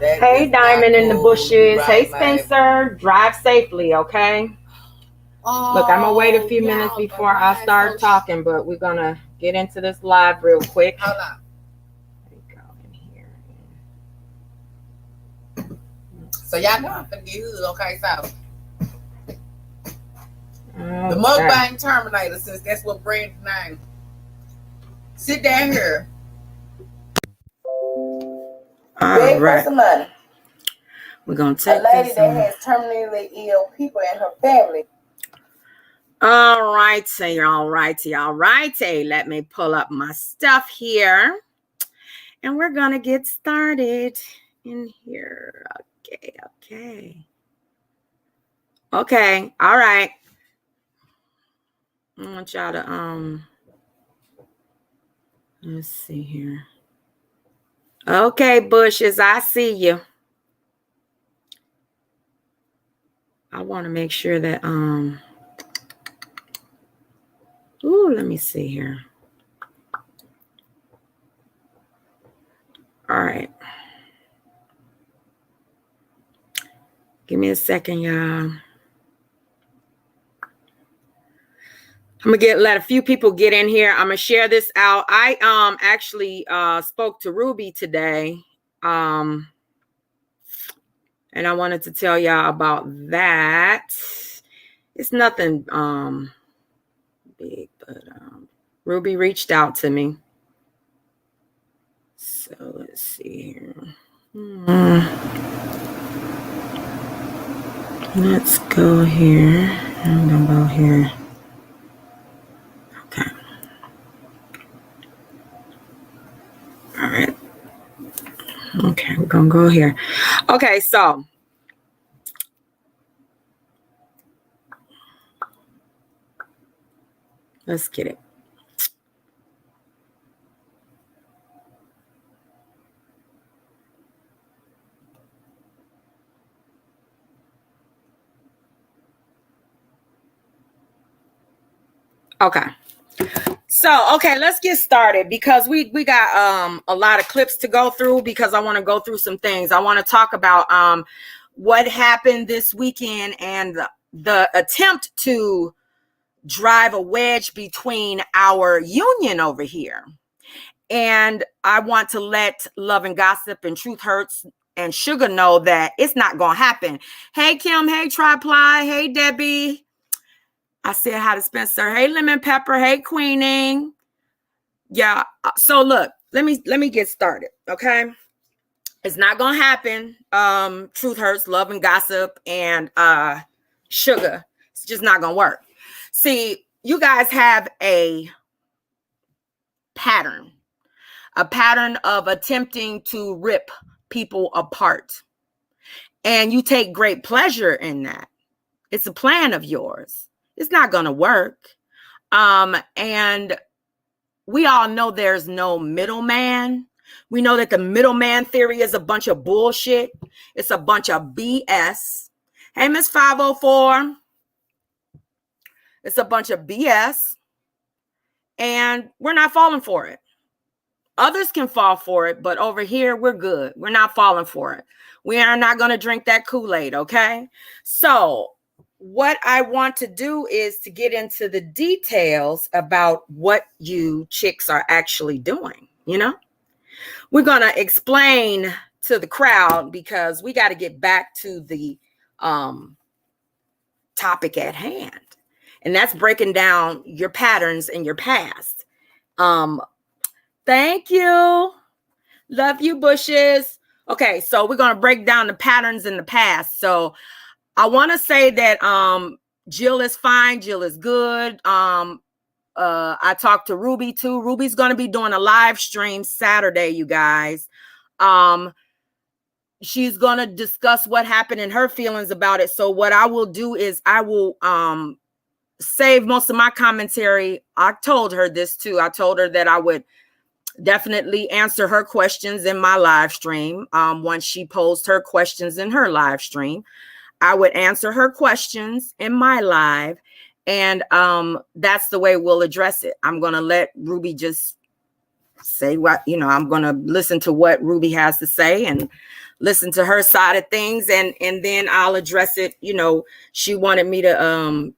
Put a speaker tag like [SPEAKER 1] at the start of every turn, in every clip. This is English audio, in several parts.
[SPEAKER 1] Hey, Diamond in the bushes. Hey, Spencer. Drive safely, okay? Look, I'm gonna wait a few minutes before I start talking, but we're gonna get into this live real quick.
[SPEAKER 2] Hold on.
[SPEAKER 1] There you go in here.
[SPEAKER 2] So y'all know I'm finna get hood, okay? So the
[SPEAKER 1] Okay.
[SPEAKER 2] mukbang terminator, since that's what Brandon's name. Sit down here.
[SPEAKER 1] All right.
[SPEAKER 2] Some money.
[SPEAKER 1] We're gonna take
[SPEAKER 2] a lady
[SPEAKER 1] this
[SPEAKER 2] that has terminally ill people in her family.
[SPEAKER 1] All righty. Let me pull up my stuff here. And we're gonna get started in here. Okay. All right. I want y'all to let's see here. Okay, bushes, I see you. I want to make sure that let me see here. All right. Give me a second, y'all. I'm gonna let a few people get in here. I'm gonna share this out. I actually spoke to Ruby today. And I wanted to tell y'all about that. It's nothing big, but Ruby reached out to me. So let's see here. Let's go here. I'm gonna go here. Okay. All right. Okay, we're gonna go here. Okay, so let's get it. Okay. So, okay, let's get started because we got a lot of clips to go through because I want to go through some things. I want to talk about what happened this weekend and the attempt to drive a wedge between our union over here. And I want to let Love and Gossip and Truth Hurts and Sugar know that it's not going to happen. Hey, Kim. Hey, Triply. Hey, Debbie. I said hi to Spencer. Hey, Lemon Pepper. Hey, Queening. Yeah. So look, let me get started. Okay. It's not going to happen. Truth Hurts, Love and Gossip, and Sugar. It's just not going to work. See, you guys have a pattern of attempting to rip people apart. And you take great pleasure in that. It's a plan of yours. It's not going to work. And we all know there's no middleman. We know that the middleman theory is a bunch of bullshit. It's a bunch of BS. Hey, Miss 504. It's a bunch of BS. And we're not falling for it. Others can fall for it, but over here, we're good. We're not falling for it. We are not going to drink that Kool-Aid, okay? So what I want to do is to get into the details about what you chicks are actually doing, you know? We're going to explain to the crowd because we got to get back to the topic at hand. And that's breaking down your patterns in your past. Thank you. Love you, bushes. Okay, so we're going to break down the patterns in the past. So I want to say that Jill is fine. Jill is good. I talked to Ruby too. Ruby's going to be doing a live stream Saturday, you guys. She's going to discuss what happened and her feelings about it. So what I will do is I will save most of my commentary. I told her this too. I told her that I would definitely answer her questions in my live stream. Once she posed her questions in her live stream, I would answer her questions in my live. And that's the way we'll address it. I'm going to let Ruby just say what, I'm going to listen to what Ruby has to say and listen to her side of things. And then I'll address it. She wanted me to,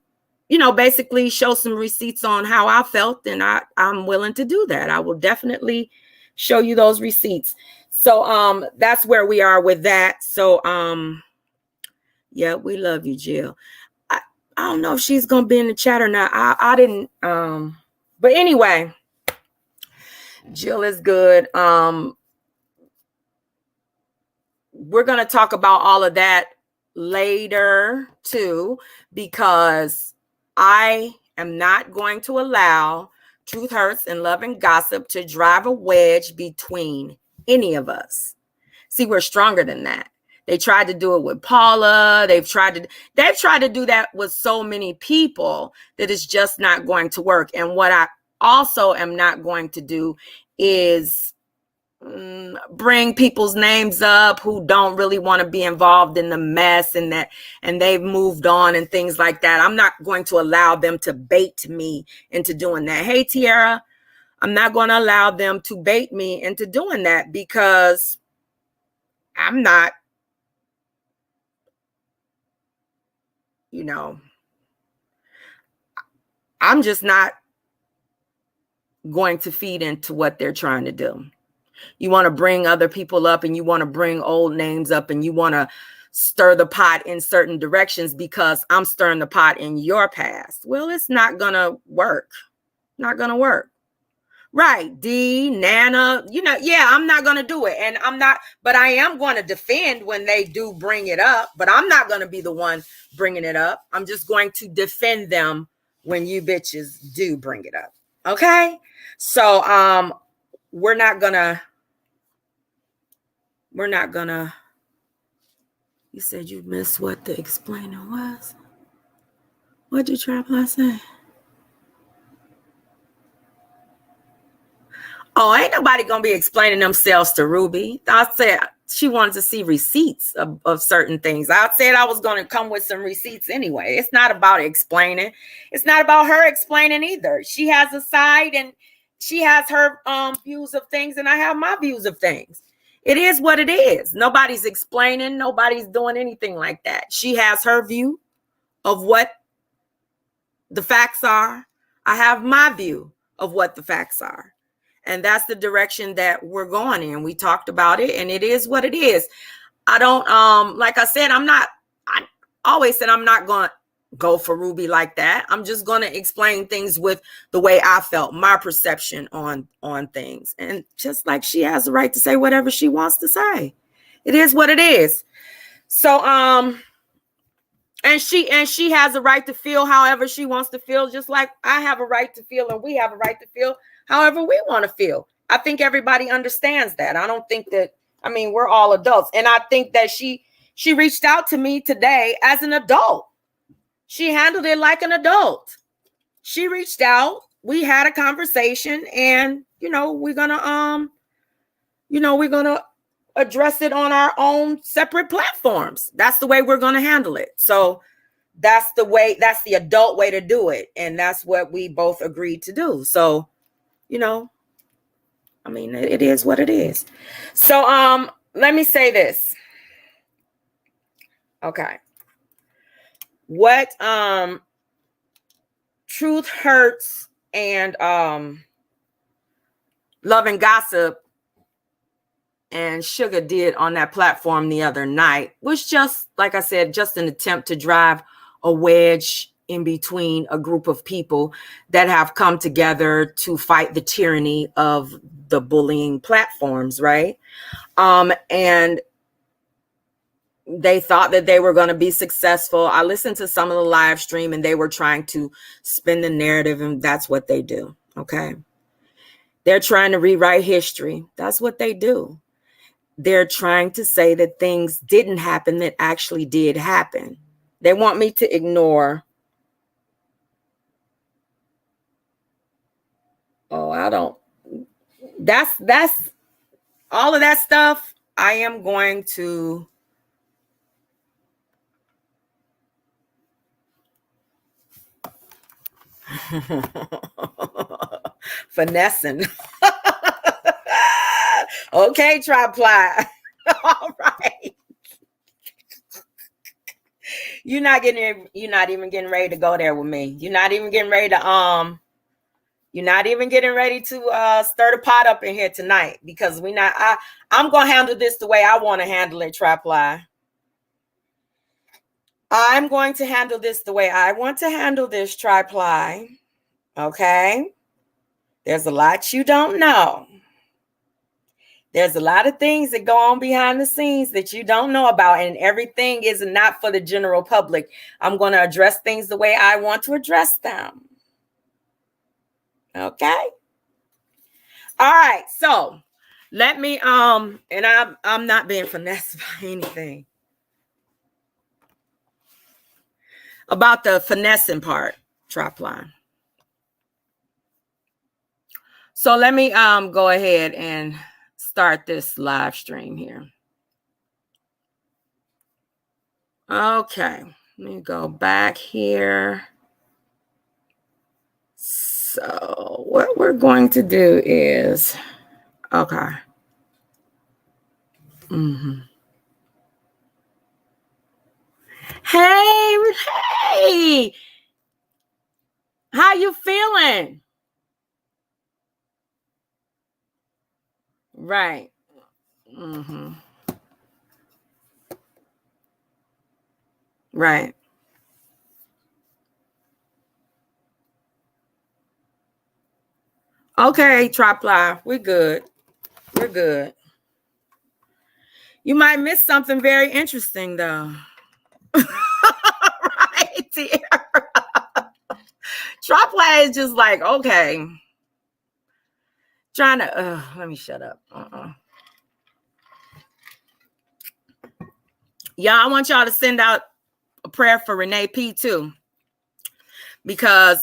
[SPEAKER 1] basically show some receipts on how I felt. And I'm willing to do that. I will definitely show you those receipts. So that's where we are with that. So yeah, we love you, Jill. I don't know if she's going to be in the chat or not. I didn't. But anyway, Jill is good. We're going to talk about all of that later too, because I am not going to allow truth hurts and love and gossip to drive a wedge between any of us. See, we're stronger than that. They tried to do it with Paula. They've tried to do that with so many people that it's just not going to work. And what I also am not going to do is bring people's names up who don't really want to be involved in the mess and they've moved on and things like that. I'm not going to allow them to bait me into doing that. Hey, Tiara, I'm not going to allow them to bait me into doing that, because I'm not, I'm just not going to feed into what they're trying to do. You want to bring other people up and you want to bring old names up and you want to stir the pot in certain directions because I'm stirring the pot in your past. Well, it's not going to work. Not going to work. Right. D, Nana, yeah, I'm not going to do it. And but I am going to defend when they do bring it up, but I'm not going to be the one bringing it up. I'm just going to defend them when you bitches do bring it up. Okay. So, we're not gonna, you said you missed what the explainer was. What did Trapline say? Oh, ain't nobody gonna be explaining themselves to Ruby. I said she wanted to see receipts of certain things. I said I was gonna come with some receipts anyway. It's not about explaining. It's not about her explaining either. She has a side and she has her views of things, and I have my views of things. It is what it is. Nobody's explaining. Nobody's doing anything like that. She has her view of what the facts are. I have my view of what the facts are. And that's the direction that we're going in. We talked about it, and it is what it is. I don't, like I said, I always said I'm not going to go for Ruby like that. I'm just going to explain things with the way I felt, my perception on things. And just like she has the right to say whatever she wants to say. It is what it is. So, and she has a right to feel however she wants to feel, just like I have a right to feel, and we have a right to feel however we want to feel. I think everybody understands that. I don't think that, we're all adults. And I think that she reached out to me today as an adult. She handled it like an adult. She reached out. We had a conversation, and, we're going to address it on our own separate platforms. That's the way we're going to handle it. So that's the adult way to do it. And that's what we both agreed to do. So, it is what it is. So, let me say this. Okay. What, truth hurts and, love and gossip and Sugar did on that platform the other night was just, like I said, just an attempt to drive a wedge in between a group of people that have come together to fight the tyranny of the bullying platforms, right? And they thought that they were going to be successful. I listened to some of the live stream, and they were trying to spin the narrative, and that's what they do, okay? They're trying to rewrite history. That's what they do. They're trying to say that things didn't happen that actually did happen. They want me to ignore. Oh, I don't. That's all of that stuff. I am going to finessing. Okay, Triply. All right. You're not even getting ready to go there with me. You're not even getting ready to stir the pot up in here tonight, because I'm gonna handle this the way I want to handle it, Triply. I'm going to handle this the way I want to handle this, Triply. Okay? There's a lot you don't know. There's a lot of things that go on behind the scenes that you don't know about, and everything is not for the general public. I'm going to address things the way I want to address them. Okay? All right. So let me and I'm not being finessed by anything about the finessing part, Tripline. So let me go ahead and start this live stream here. Okay, let me go back here. So what we're going to do is, okay. Hey, how you feeling? Right. Right. Okay, Triply, we're good. We're good. You might miss something very interesting, though. Right here. Triply is just like, okay. Trying to, let me shut up. Yeah, I want y'all to send out a prayer for Renee P too. Because,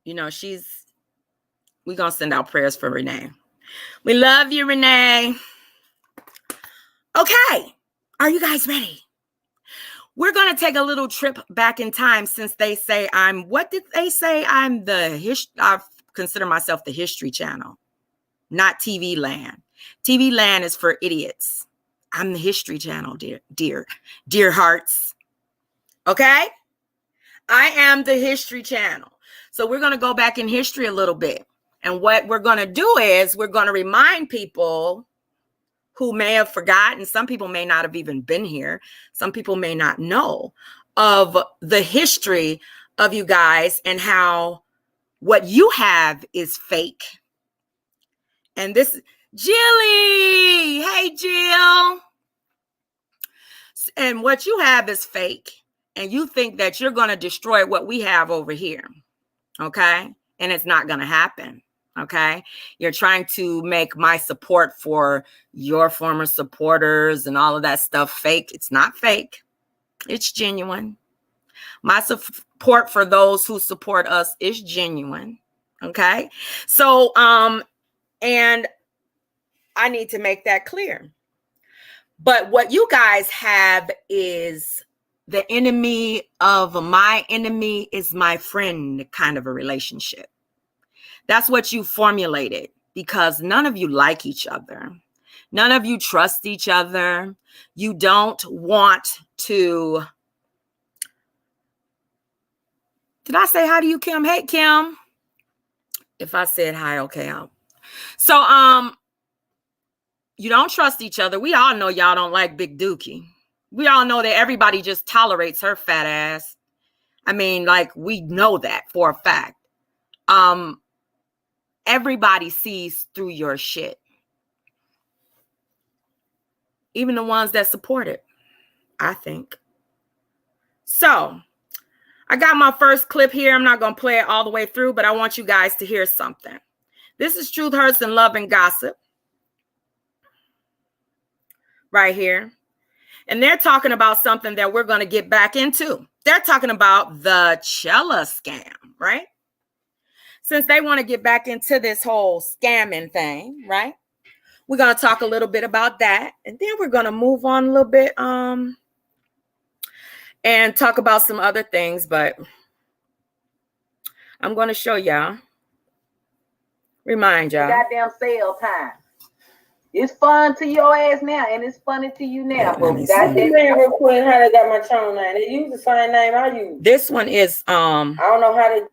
[SPEAKER 1] you know, we're going to send out prayers for Renee. We love you, Renee. Okay. Are you guys ready? We're going to take a little trip back in time, since they say what did they say? I consider myself the History Channel, not TV Land. TV Land is for idiots. I'm the History Channel, dear hearts. Okay? I am the History Channel. So we're going to go back in history a little bit. And what we're going to do is we're going to remind people who may have forgotten. Some people may not have even been here. Some people may not know of the history of you guys, and how what you have is fake. And this, Jilly, hey, Jill. And what you have is fake. And you think that you're going to destroy what we have over here. Okay? And it's not going to happen. Okay? You're trying to make my support for your former supporters and all of that stuff fake. It's not fake. It's genuine. My support for those who support us is genuine. Okay? So, and I need to make that clear. But what you guys have is the enemy of my enemy is my friend kind of a relationship. That's what you formulated, because none of you like each other. None of you trust each other. You don't want to. Did I say hi to you, Kim? Hey, Kim. If I said hi, okay. So, you don't trust each other. We all know y'all don't like Big Dookie. We all know that everybody just tolerates her fat ass. I mean, like, we know that for a fact. Everybody sees through your shit. Even the ones that support it, I think. So, I got my first clip here. I'm not going to play it all the way through, but I want you guys to hear something. This is Truth, Hurts, and Love and Gossip. Right here. And they're talking about something that we're going to get back into. They're talking about the Chella scam, right? Since they want to get back into this whole scamming thing, right? We're going to talk a little bit about that. And then we're going to move on a little bit and talk about some other things. But I'm going to show y'all Remind y'all.
[SPEAKER 3] Goddamn sale time. It's fun to your ass now, and it's funny to you now. But
[SPEAKER 4] goddamn, real quick, how they got my channel name? They use the same name I use.
[SPEAKER 1] This one is
[SPEAKER 4] I don't know how they.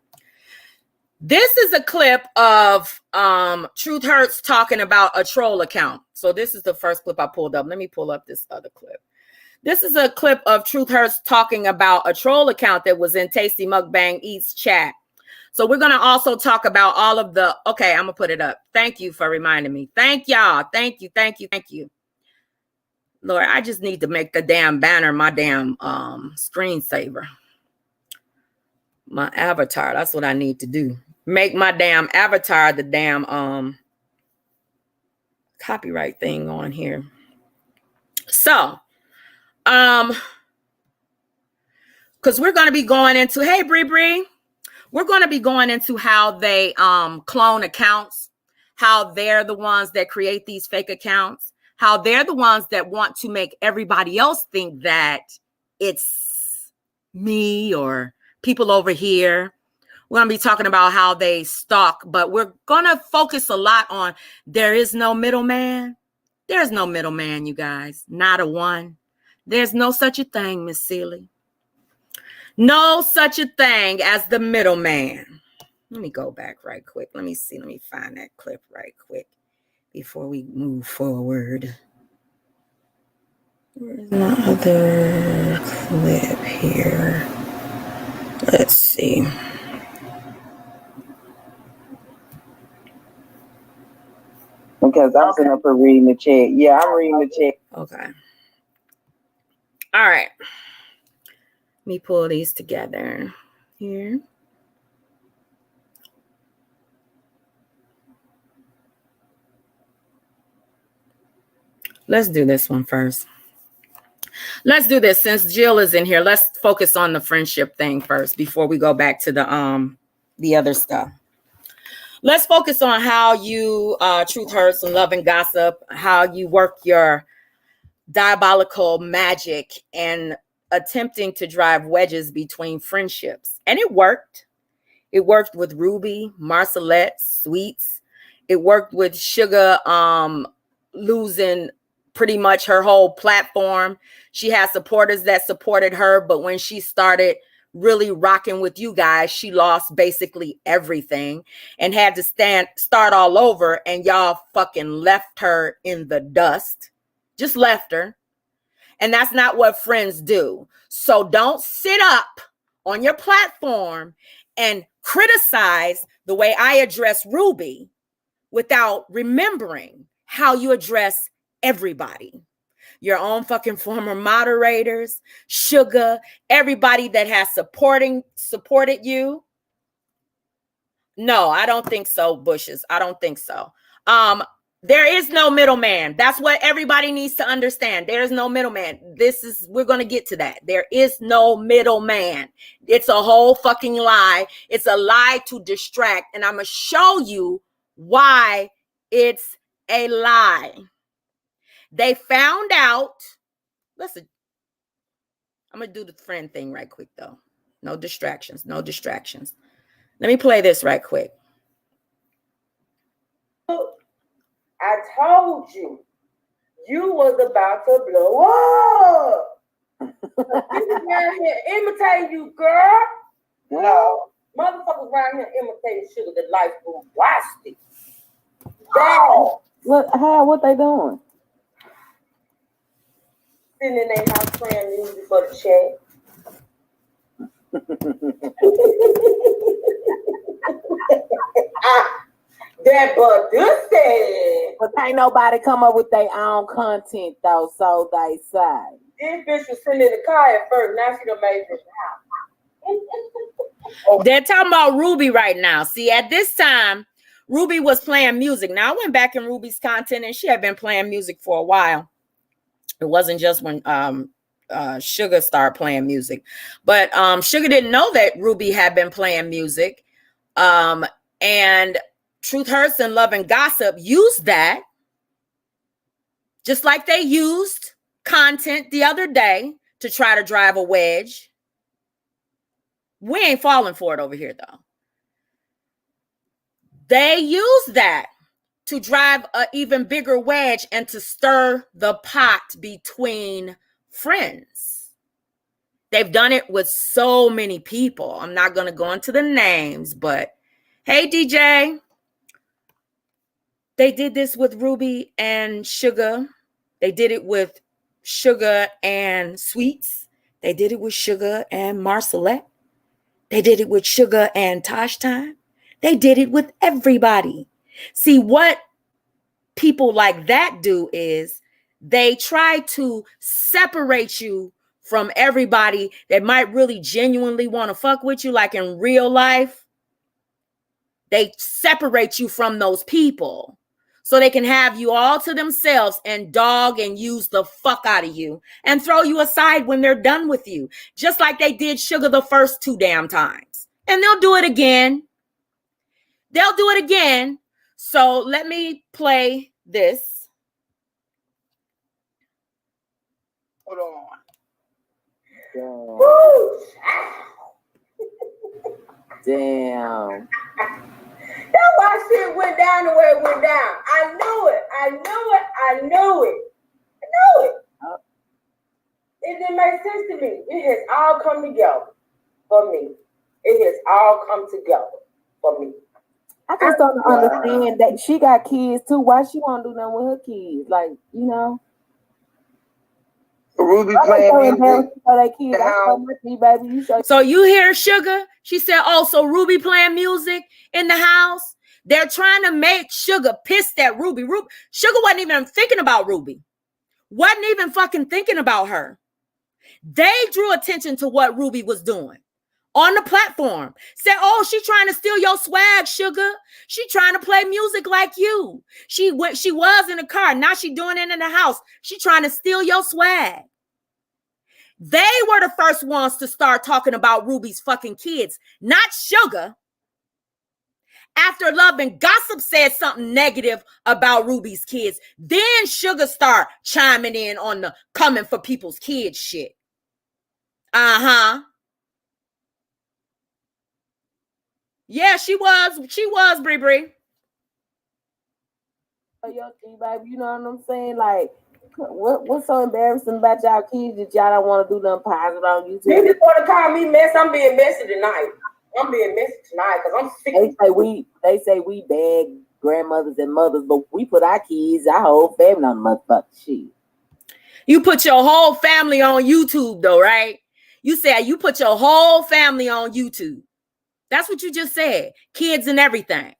[SPEAKER 1] This is a clip of Truth Hurts talking about a troll account. So this is the first clip I pulled up. Let me pull up this other clip. This is a clip of Truth Hurts talking about a troll account that was in Tasty Mukbang Eats chat. So we're going to also talk about all of the, okay, I'm going to put it up. Thank you for reminding me. Thank y'all. Thank you. Thank you. Thank you. Lord, I just need to make the damn banner my damn screensaver. My avatar. That's what I need to do. Make my damn avatar the damn copyright thing on here. So, because we're going to be going into, hey, Bree. We're going to be going into how they clone accounts, how they're the ones that create these fake accounts, how they're the ones that want to make everybody else think that it's me or people over here. We're going to be talking about how they stalk, but we're going to focus a lot on there is no middleman. There's no middleman, you guys. Not a one. There's no such a thing, Miss Seeley. No such a thing as the middleman. Let me go back right quick. Let me see. Let me find that clip right quick before we move forward. Where's my other clip here? Let's see.
[SPEAKER 4] Because I'm sitting up here reading the chat. Yeah, I'm reading the chat.
[SPEAKER 1] Okay. All right. Let me pull these together here. Let's do this one first. Let's do this since Jill is in here. Let's focus on the friendship thing first before we go back to the other stuff. Let's focus on how you Truth Hurts and Love and Gossip, how you work your diabolical magic and attempting to drive wedges between friendships. And it worked. It worked with Ruby, Marcelette, Sweets. It worked with Sugar losing pretty much her whole platform. She had supporters that supported her, but when she started really rocking with you guys, she lost basically everything and had to start all over, and y'all fucking left her in the dust. Just left her. And that's not what friends do. So don't sit up on your platform and criticize the way I address Ruby without remembering how you address everybody. Your own fucking former moderators, Sugar, everybody that has supported you. No, I don't think so, Bushes. I don't think so. There is no middleman. That's what everybody needs to understand. There is no middleman. We're going to get to that. There is no middleman. It's a whole fucking lie. It's a lie to distract. And I'm going to show you why it's a lie. They found out. Listen, I'm going to do the friend thing right quick, though. No distractions. No distractions. Let me play this right quick.
[SPEAKER 4] I told you, you was about to blow up. You was around here imitating you, girl. No. Motherfuckers around here imitating Sugar the Life Boom. Watch it. Wow. What they doing? Sitting in their house playing music for the chat. That but this said.
[SPEAKER 3] But ain't nobody come up with their own content though, so they say.
[SPEAKER 4] This bitch was sitting in the car at first. Now she done made this house.
[SPEAKER 1] They're talking about Ruby right now. See, at this time, Ruby was playing music. Now, I went back in Ruby's content, and she had been playing music for a while. It wasn't just when Sugar started playing music. But Sugar didn't know that Ruby had been playing music. And Truth Hurts and Love and Gossip used that, just like they used content the other day to try to drive a wedge. We ain't falling for it over here, though. They use that to drive an even bigger wedge and to stir the pot between friends. They've done it with so many people. I'm not going to go into the names, but hey, DJ. They did this with Ruby and Sugar. They did it with Sugar and Sweets. They did it with Sugar and Marcelette. They did it with Sugar and Tosh Time. They did it with everybody. See, what people like that do is they try to separate you from everybody that might really genuinely want to fuck with you, like in real life. They separate you from those people so they can have you all to themselves and dog and use the fuck out of you and throw you aside when they're done with you, just like they did Sugar the first 2 damn times. And they'll do it again. They'll do it again. So let me play this.
[SPEAKER 2] Hold on.
[SPEAKER 3] Damn.
[SPEAKER 4] That's why shit went down the way it went down. I knew it. I knew it. I knew it. I knew it. It didn't make sense to me. It has all come together for me. It has all come together for me.
[SPEAKER 3] I just don't understand that she got kids too. Why she won't do nothing with her kids? Like, you know.
[SPEAKER 2] Ruby playing music.
[SPEAKER 1] So you hear Sugar? She said, oh, so Ruby playing music in the house? They're trying to make Sugar pissed at Ruby. Sugar wasn't even thinking about Ruby. Wasn't even fucking thinking about her. They drew attention to what Ruby was doing on the platform. Said, oh, she trying to steal your swag, Sugar. She trying to play music like you. She was in the car. Now she doing it in the house. She trying to steal your swag. They were the first ones to start talking about Ruby's fucking kids, not Sugar. After Love and Gossip said something negative about Ruby's kids, then Sugar start chiming in on the coming for people's kids shit. Uh-huh. Yeah, she was, Bree Bree.
[SPEAKER 3] You know what I'm saying? Like, what's so embarrassing about y'all kids that y'all don't want to do nothing positive on YouTube?
[SPEAKER 4] They just want to call me mess. I'm being messy tonight. I'm being messy tonight because I'm sick.
[SPEAKER 3] They say we bad grandmothers and mothers, but we put our kids, our whole family on motherfucking shit.
[SPEAKER 1] You put your whole family on YouTube though, right? You said you put your whole family on YouTube. That's what you just said. Kids and everything.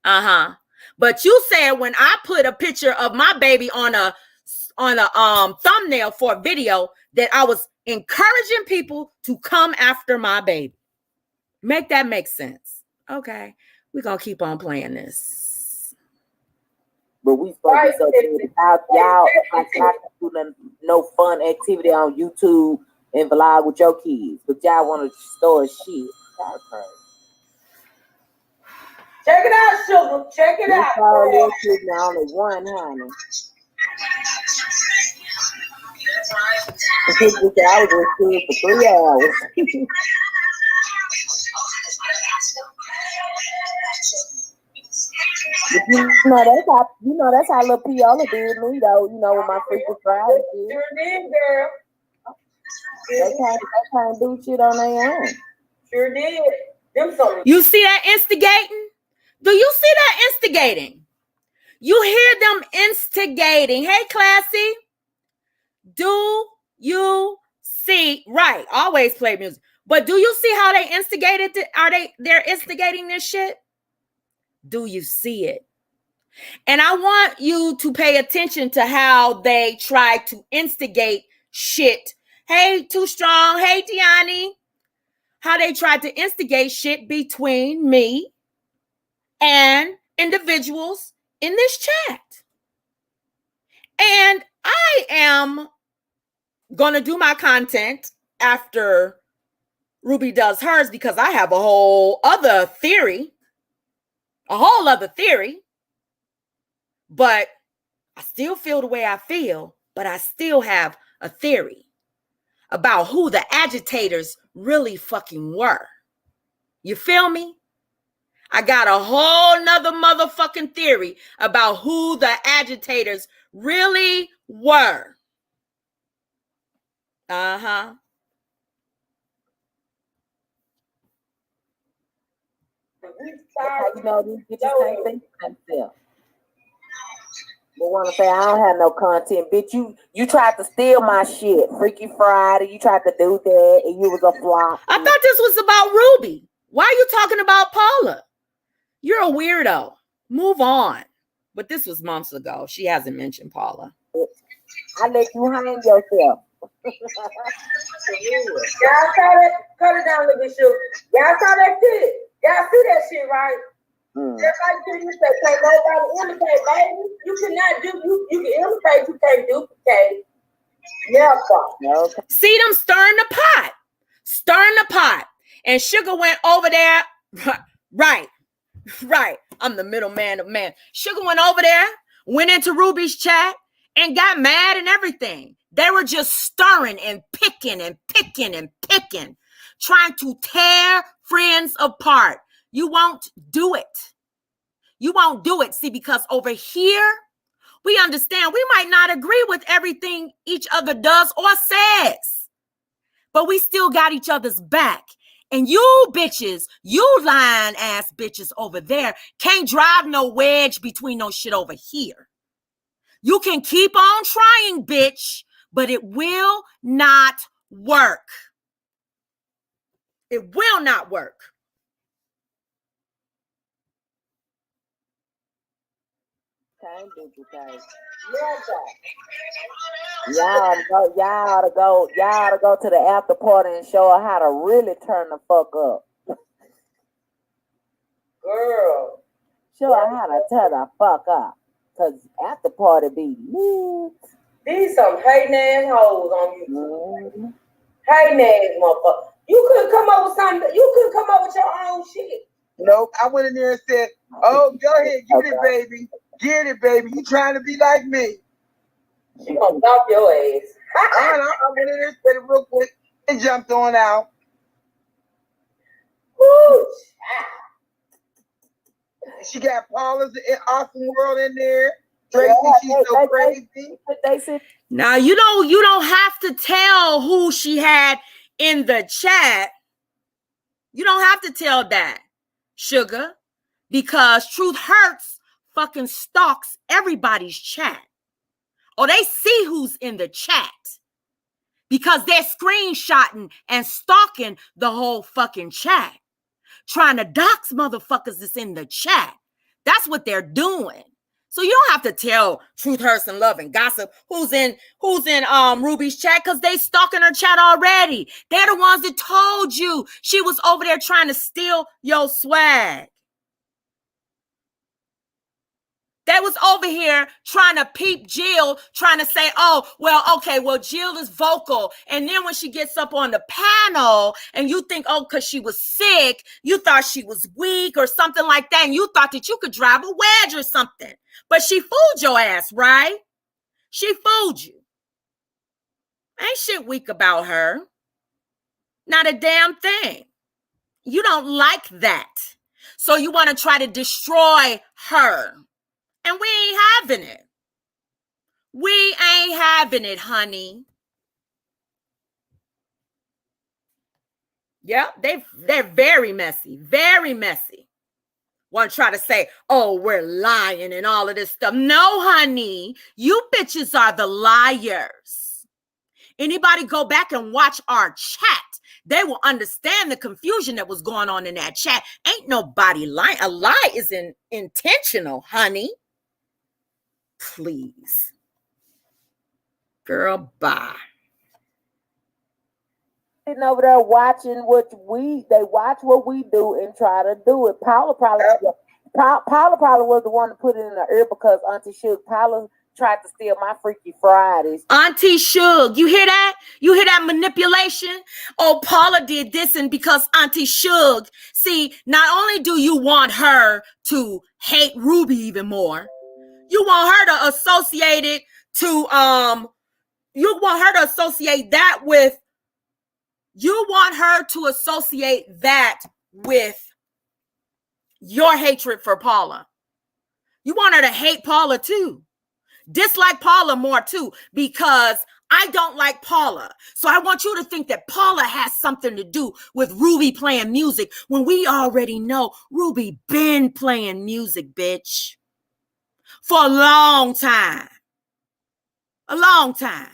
[SPEAKER 1] Uh-huh. But you said when I put a picture of my baby on a thumbnail for a video that I was encouraging people to come after my baby. Make that make sense. Okay. We're going to keep on playing this.
[SPEAKER 3] But we supposed to be so y'all do no fun activity on YouTube and vlog with your kids. But y'all want to store shit.
[SPEAKER 4] Check it out, Sugar. Check it out.
[SPEAKER 3] Only one, honey. I was just here for 3 hours. That's how little Piola did me though. You know, with my freaking Friday.
[SPEAKER 4] Sure did, girl.
[SPEAKER 3] They can't do shit on their own.
[SPEAKER 4] Sure did.
[SPEAKER 1] You see that instigating? Do you see that instigating? You hear them instigating. Hey, Classy. Do you see? Right. Always play music. But do you see how they instigated? They're instigating this shit? Do you see it? And I want you to pay attention to how they try to instigate shit. Hey, Too Strong. Hey, Deani. How they tried to instigate shit between me and individuals in this chat. And I am going to do my content after Ruby does hers because I have a whole other theory. But I still feel the way I feel, but I still have a theory about who the agitators really fucking were. You feel me? I got a whole nother motherfucking theory about who the agitators really were. Uh-huh.
[SPEAKER 3] You know, these bitches can't think for themselves. They want to say, I don't have no content. Bitch, you tried to steal my shit. Freaky Friday, you tried to do that, and you was a flop.
[SPEAKER 1] I thought this was about Ruby. Why are you talking about Paula? You're a weirdo. Move on. But this was months ago. She hasn't mentioned Paula.
[SPEAKER 3] I let you hang yourself.
[SPEAKER 4] Y'all saw that? Cut it down a little bit, Sugar. Y'all saw that shit? Y'all see that shit, right? Just like you say, can't nobody imitate, baby. You cannot do, you can imitate, you can't duplicate. Never.
[SPEAKER 3] Okay.
[SPEAKER 1] See them stirring the pot. Stirring the pot. And Sugar went over there. Right. I'm the middleman of man. Sugar went over there, went into Ruby's chat, and got mad and everything. They were just stirring and picking, trying to tear friends apart. You won't do it. You won't do it. See, because over here, we understand we might not agree with everything each other does or says, but we still got each other's back. And you bitches, you lying ass bitches over there can't drive no wedge between no shit over here. You can keep on trying, bitch, but it will not work. It will not work.
[SPEAKER 3] Can't duplicate. Y'all ought to go to the after party and show her how to really turn the fuck up.
[SPEAKER 4] Girl.
[SPEAKER 3] Show her how to turn the fuck up. Cause after party be lit.
[SPEAKER 4] These some hating ass hoes on YouTube. Hating ass motherfucker. You couldn't come up with something. You couldn't come up with your own shit.
[SPEAKER 5] Nope. I went in there and said, "Oh, go ahead, get it, baby. Get it, baby. You trying to be like me?"
[SPEAKER 4] She gonna dump your ass.
[SPEAKER 5] I went in there and said it real quick and jumped on out.
[SPEAKER 4] Woo.
[SPEAKER 5] She got Paula's awesome world in there. Tracy, she's so crazy.
[SPEAKER 1] Now you don't have to tell who she had in the chat. You don't have to tell that, Sugar, because Truth Hurts fucking stalks everybody's chat. Or they see who's in the chat because they're screenshotting and stalking the whole fucking chat, trying to dox motherfuckers that's in the chat. That's what they're doing. So you don't have to tell Truth Hurts and Love and Gossip who's in Ruby's chat, because they stalking her chat already. They're the ones that told you she was over there trying to steal your swag. They was over here trying to peep Jill, trying to say, oh, well, okay, well, Jill is vocal. And then when she gets up on the panel and you think, oh, because she was sick, you thought she was weak or something like that. And you thought that you could drive a wedge or something. But she fooled your ass, right? She fooled you. Ain't shit weak about her. Not a damn thing. You don't like that. So you want to try to destroy her. And we ain't having it. We ain't having it, honey. Yep, they're very messy, very messy. Want to try to say, oh, we're lying and all of this stuff. No, honey, you bitches are the liars. Anybody go back and watch our chat, they will understand the confusion that was going on in that chat. Ain't nobody lying. A lie isn't intentional, honey. Please. Girl, bye.
[SPEAKER 3] Sitting over there watching they watch what we do and try to do it. Paula probably was the one to put it in the ear because Auntie Suge, Paula tried to steal my Freaky Fridays.
[SPEAKER 1] Auntie Suge, you hear that? You hear that manipulation? Oh, Paula did this, and because Auntie Suge, see, not only do you want her to hate Ruby even more, you want her to associate it to you want her to associate that with your hatred for Paula. You want her to hate Paula too. Dislike Paula more too, because I don't like Paula. So I want you to think that Paula has something to do with Ruby playing music when we already know Ruby been playing music, bitch. For a long time. A long time.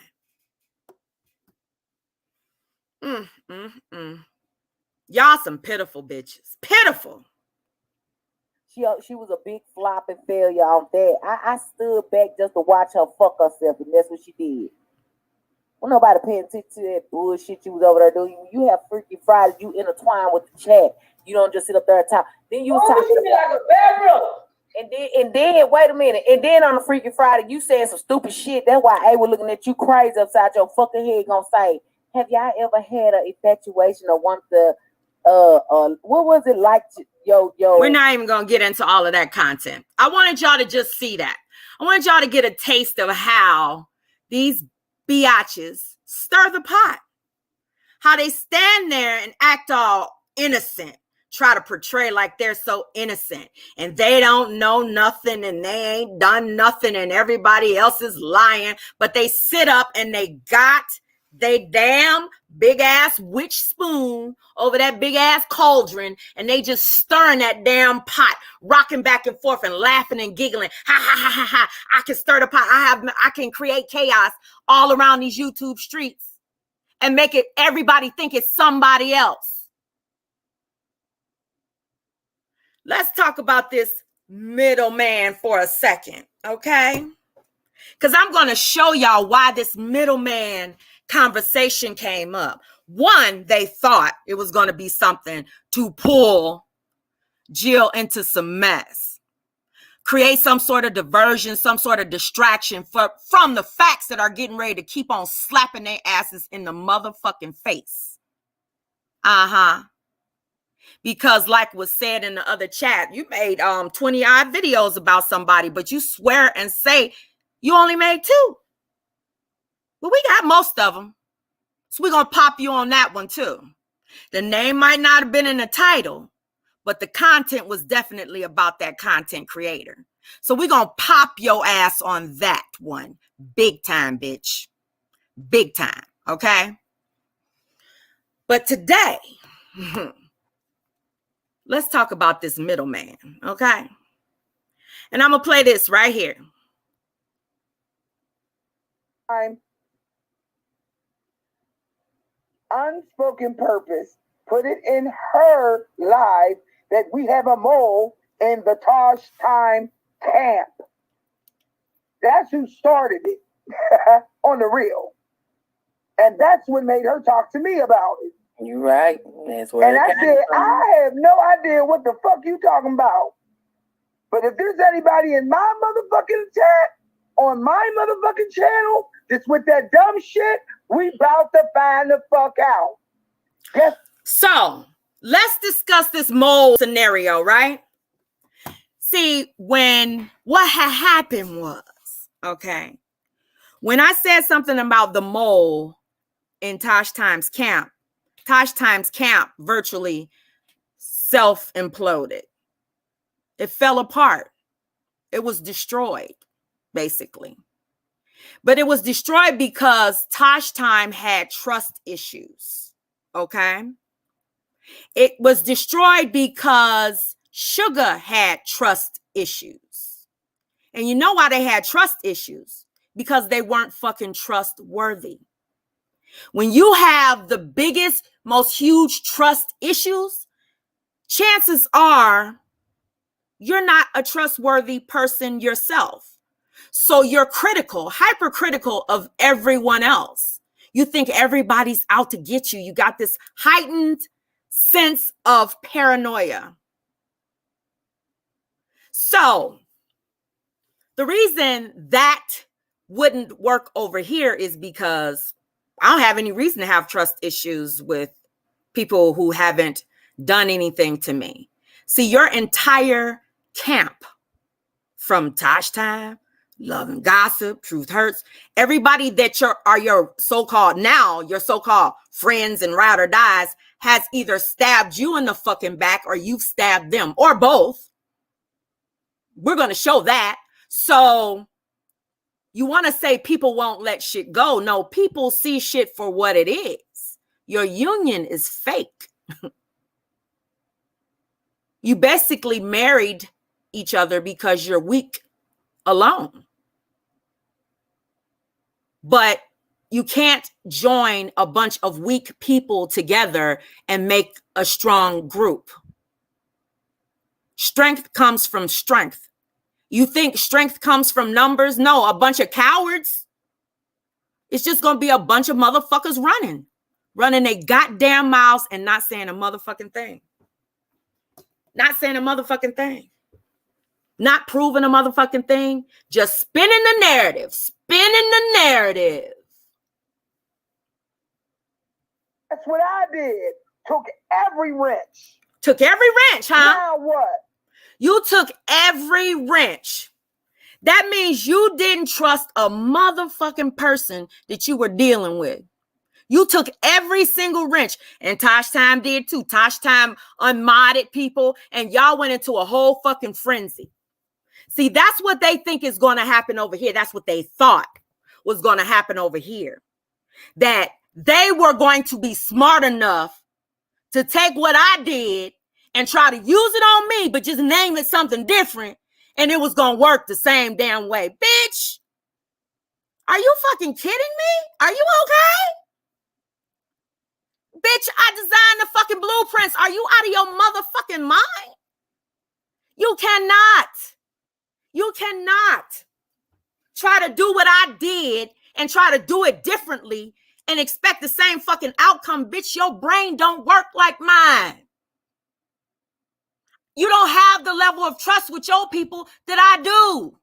[SPEAKER 1] Y'all some pitiful bitches. Pitiful.
[SPEAKER 3] She was a big flop and failure on that. I stood back just to watch her fuck herself, and that's what she did. Well, nobody paying attention to that bullshit you was over there doing. You have Freaky Friday, you intertwine with the chat. You don't just sit up there and talk. Then you was talking
[SPEAKER 4] like a bedroom.
[SPEAKER 3] And then wait a minute. And then on the Freaky Friday, you saying some stupid shit. That's why A was looking at you crazy upside your fucking head, gonna say, have y'all ever had an infatuation or want the what was it like to, yo?
[SPEAKER 1] We're not even gonna get into all of that content. I wanted y'all to just see that. I wanted y'all to get a taste of how these biatches stir the pot. How they stand there and act all innocent, try to portray like they're so innocent and they don't know nothing and they ain't done nothing and everybody else is lying, but they sit up and they got they damn big ass witch spoon over that big ass cauldron and they just stirring that damn pot, rocking back and forth and laughing and giggling. Ha ha ha ha ha. I can stir the pot. I can create chaos all around these YouTube streets and make it everybody think it's somebody else. Let's talk about this middleman for a second, okay? Because I'm going to show y'all why this middleman conversation came up. One, they thought it was going to be something to pull Jill into some mess, create some sort of diversion, some sort of distraction from the facts that are getting ready to keep on slapping their asses in the motherfucking face. Because like was said in the other chat, you made 20 odd videos about somebody, but you swear and say you only made 2. But we got most of them. So we're going to pop you on that one too. The name might not have been in the title, but the content was definitely about that content creator. So we're going to pop your ass on that one. Big time, bitch. Big time. Okay? But today, let's talk about this middleman. Okay? And I'm going to play this right here.
[SPEAKER 5] Unspoken purpose put it in her life that we have a mole in the Tosh Time camp. That's who started it on the real. And that's what made her talk to me about it.
[SPEAKER 3] You're right. That's where
[SPEAKER 5] and I said, I have no idea what the fuck you talking about. But if there's anybody in my motherfucking chat on my motherfucking channel that's with that dumb shit, we about to find the fuck out. Yes.
[SPEAKER 1] So let's discuss this mole scenario, right? See, what had happened was, okay, when I said something about the mole in Tosh Time's camp virtually self-imploded. It fell apart. It was destroyed, basically. But it was destroyed because Tosh Time had trust issues, okay? It was destroyed because Sugar had trust issues. And you know why they had trust issues? Because they weren't fucking trustworthy. When you have the biggest, most huge trust issues, chances are you're not a trustworthy person yourself. So you're critical, hypercritical of everyone else. You think everybody's out to get you. You got this heightened sense of paranoia. So the reason that wouldn't work over here is because I don't have any reason to have trust issues with people who haven't done anything to me. See, your entire camp, from Tosh Time, Love and gossip, truth hurts. Everybody that are your so-called friends and ride or dies has either stabbed you in the fucking back or you've stabbed them, or both. We're going to show that. So you want to say people won't let shit go. No, people see shit for what it is. Your union is fake. You basically married each other because you're weak alone. But you can't join a bunch of weak people together and make a strong group. Strength comes from strength. You think strength comes from numbers? No, a bunch of cowards. It's just going to be a bunch of motherfuckers running a goddamn miles and not saying a motherfucking thing. Not saying a motherfucking thing. Not proving a motherfucking thing. Just spinning the narrative.
[SPEAKER 5] That's what I did. Took every wrench.
[SPEAKER 1] Took every wrench, huh?
[SPEAKER 5] Now what?
[SPEAKER 1] You took every wrench. That means you didn't trust a motherfucking person that you were dealing with. You took every single wrench, and Tosh Time did too. Tosh Time unmodded people, and y'all went into a whole fucking frenzy. See, that's what they think is going to happen over here. That's what they thought was going to happen over here. That they were going to be smart enough to take what I did and try to use it on me, but just name it something different, and it was going to work the same damn way. Bitch, are you fucking kidding me? Are you okay? Bitch, I designed the fucking blueprints. Are you out of your motherfucking mind? You cannot try to do what I did and try to do it differently and expect the same fucking outcome. Bitch, your brain don't work like mine. You don't have the level of trust with your people that I do.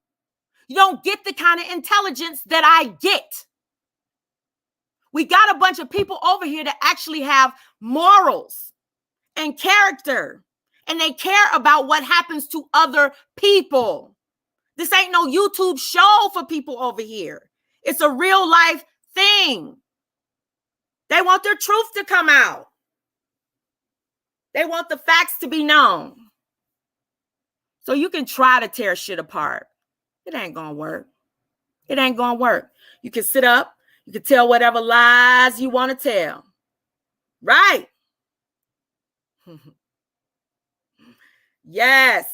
[SPEAKER 1] You don't get the kind of intelligence that I get. We got a bunch of people over here that actually have morals and character, and they care about what happens to other people. This ain't no YouTube show for people over here. It's a real life thing. They want their truth to come out. They want the facts to be known. So you can try to tear shit apart. It ain't gonna work. It ain't gonna work. You can sit up. You can tell whatever lies you want to tell. Right. Yes.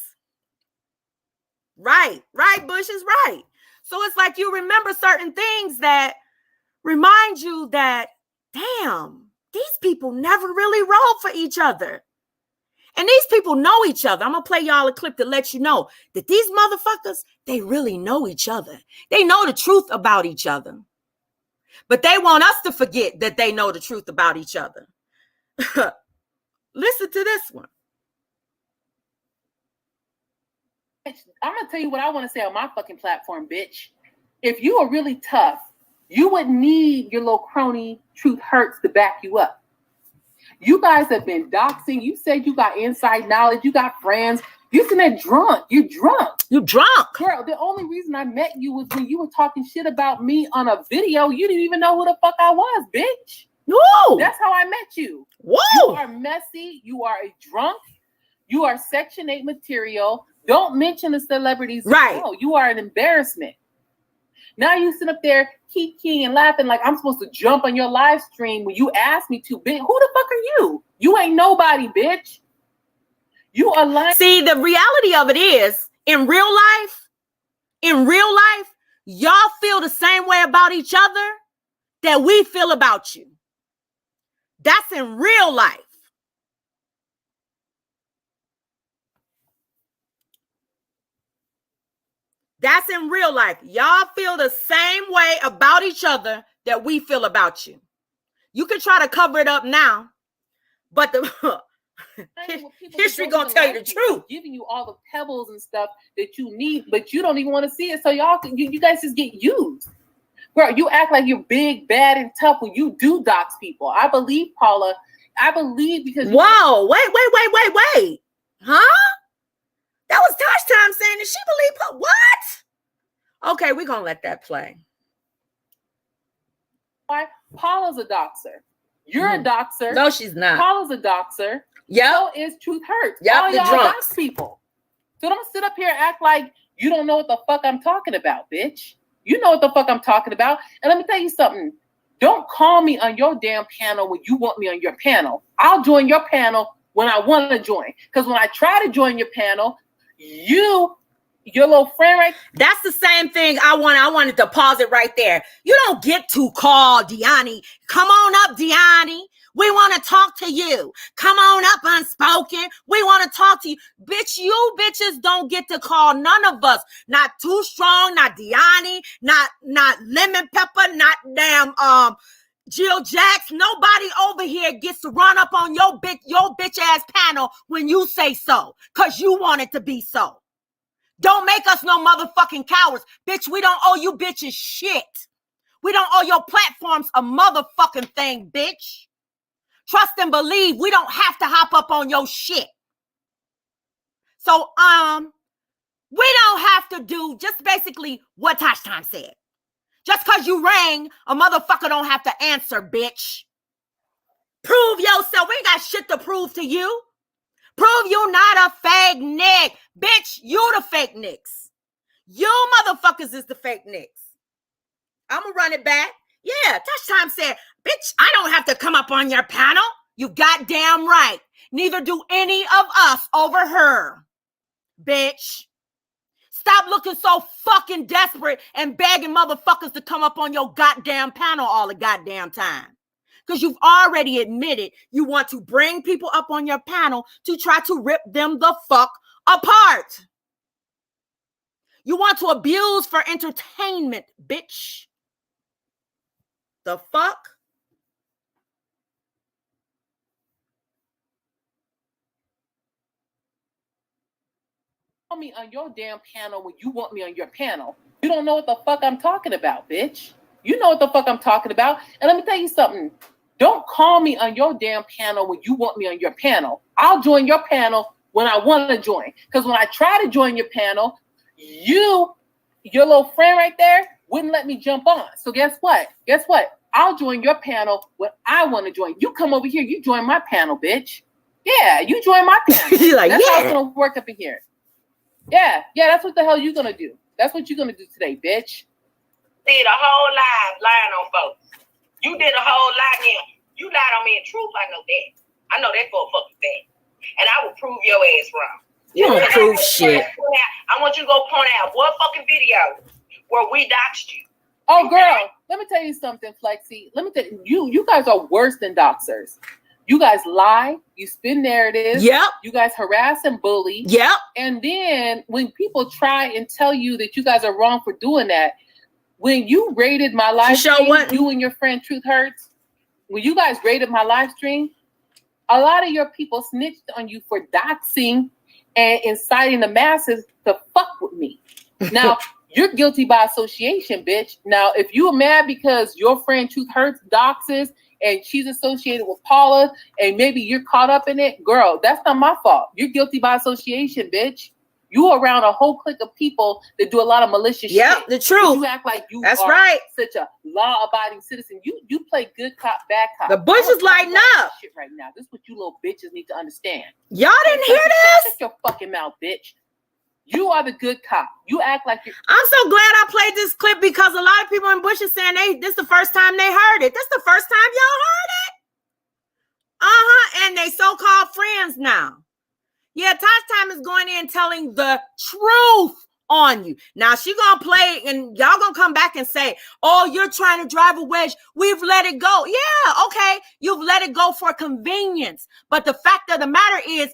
[SPEAKER 1] Right. Bush is right. So it's like you remember certain things that remind you that, damn, these people never really rolled for each other. And these people know each other. I'm going to play y'all a clip to let you know that these motherfuckers, they really know each other. They know the truth about each other. But they want us to forget that they know the truth about each other. Listen to this one.
[SPEAKER 6] I'm going to tell you what I want to say on my fucking platform, bitch. If you are really tough, you would need your little crony Truth Hurts to back you up. You guys have been doxing. You said you got inside knowledge. You got friends. You sitting there drunk. You're drunk.
[SPEAKER 1] You drunk.
[SPEAKER 6] Girl, the only reason I met you was when you were talking shit about me on a video. You didn't even know who the fuck I was, bitch.
[SPEAKER 1] Whoa.
[SPEAKER 6] That's how I met you.
[SPEAKER 1] Whoa.
[SPEAKER 6] You are messy. You are a drunk. You are Section 8 material. Don't mention the celebrities.
[SPEAKER 1] Right.
[SPEAKER 6] No, you are an embarrassment. Now you sit up there kicking and laughing like I'm supposed to jump on your live stream when you asked me to, bitch. Who the fuck are you? You ain't nobody, bitch. You are lying.
[SPEAKER 1] See, the reality of it is, in real life, y'all feel the same way about each other that we feel about you. That's in real life. That's in real life. Y'all feel the same way about each other that we feel about you. You can try to cover it up now, but the history gonna tell you the truth.
[SPEAKER 6] Giving you all the pebbles and stuff that you need, but you don't even want to see it. So y'all, you guys just get used. Girl, you act like you're big, bad, and tough when you do dox people. I believe, Paula. I believe because
[SPEAKER 1] whoa, wait. Huh? That was Tosh Time saying that she believed her. What? Okay, we're gonna let that play.
[SPEAKER 6] Why? Paula's a doxer. You're a doxer.
[SPEAKER 1] No, she's not.
[SPEAKER 6] Paula's a doxer.
[SPEAKER 1] Yep.
[SPEAKER 6] So is Truth Hurts.
[SPEAKER 1] Yep,
[SPEAKER 6] All
[SPEAKER 1] the
[SPEAKER 6] y'all
[SPEAKER 1] drunks.
[SPEAKER 6] dox people. So don't sit up here and act like you don't know what the fuck I'm talking about, bitch. You know what the fuck I'm talking about. And let me tell you something. Don't call me on your damn panel when you want me on your panel. I'll join your panel when I want to join. Because when I try to join your panel, your little friend right.
[SPEAKER 1] That's the same thing I wanted to pause it right there. You don't get to call Deani. Come on up, Deani. We want to talk to you. Come on up, Unspoken. We want to talk to you. Bitch, you bitches don't get to call none of us. Not Too Strong, not Deani, not Lemon Pepper, not damn Jill Jacks. Nobody over here gets to run up on your bitch ass panel when you say so. Cause you want it to be so. Don't make us no motherfucking cowards. Bitch, we don't owe you bitches shit. We don't owe your platforms a motherfucking thing, bitch. Trust and believe we don't have to hop up on your shit. So, we don't have to do just basically what Tosh Time said. Just because you rang, a motherfucker don't have to answer, bitch. Prove yourself. We ain't got shit to prove to you. Prove you not a fake nick. Bitch, you the fake nicks. You motherfuckers is the fake nicks. I'm going to run it back. Yeah, Touch Time said, bitch, I don't have to come up on your panel. You goddamn right. Neither do any of us over her. Bitch. Stop looking so fucking desperate and begging motherfuckers to come up on your goddamn panel all the goddamn time. Because you've already admitted you want to bring people up on your panel to try to rip them the fuck apart. You want to abuse for entertainment, bitch. The fuck?
[SPEAKER 6] Call me on your damn panel when you want me on your panel. You don't know what the fuck I'm talking about, bitch. You know what the fuck I'm talking about. And let me tell you something. Don't call me on your damn panel when you want me on your panel. I'll join your panel when I want to join. Because when I try to join your panel, your little friend right there wouldn't let me jump on. So guess what? Guess what? I'll join your panel when I want to join. You come over here, you join my panel, bitch. Yeah, you join my panel.
[SPEAKER 1] You're like,
[SPEAKER 6] that's
[SPEAKER 1] yeah.
[SPEAKER 6] how it's going to work up in here. Yeah, that's what the hell you're going to do. That's what you're going to do today, bitch.
[SPEAKER 4] Did a whole live lying on folks. You did a whole lie now. You lied on me in truth. I know that. I know that for a fucking fact. And I will prove your ass wrong.
[SPEAKER 1] You don't prove shit.
[SPEAKER 4] I want you to go point out what fucking video where we doxed you.
[SPEAKER 6] Oh, girl, let me tell you something, Flexi. Let me tell you, you guys are worse than doxers. You guys lie. You spin narratives.
[SPEAKER 1] Yep.
[SPEAKER 6] You guys harass and bully.
[SPEAKER 1] Yep.
[SPEAKER 6] And then when people try and tell you that you guys are wrong for doing that, when you rated my live stream, you and your friend Truth Hurts, when you guys rated my live stream, a lot of your people snitched on you for doxing and inciting the masses to fuck with me. Now, you're guilty by association, bitch. Now, if you are mad because your friend Truth Hurts doxes and she's associated with Paula and maybe you're caught up in it, girl, that's not my fault. You're guilty by association, bitch. You around a whole clique of people that do a lot of malicious shit.
[SPEAKER 1] Yep, the truth.
[SPEAKER 6] You act like you
[SPEAKER 1] that's
[SPEAKER 6] are
[SPEAKER 1] right.
[SPEAKER 6] Such a law-abiding citizen. You play good cop, bad cop.
[SPEAKER 1] The bush is lighting up.
[SPEAKER 6] Shit right now. This is what you little bitches need to understand.
[SPEAKER 1] Y'all didn't hear this?
[SPEAKER 6] Shut your fucking mouth, bitch. You are the good cop. You act like you're.
[SPEAKER 1] I'm so glad I played this clip because a lot of people in Bush is saying this is the first time they heard it. This is the first time y'all heard it? And they so-called friends now. Yeah, Tosh Time is going in telling the truth on you. Now she gonna play and y'all gonna come back and say, oh, you're trying to drive a wedge. We've let it go. Yeah, okay. You've let it go for convenience. But the fact of the matter is,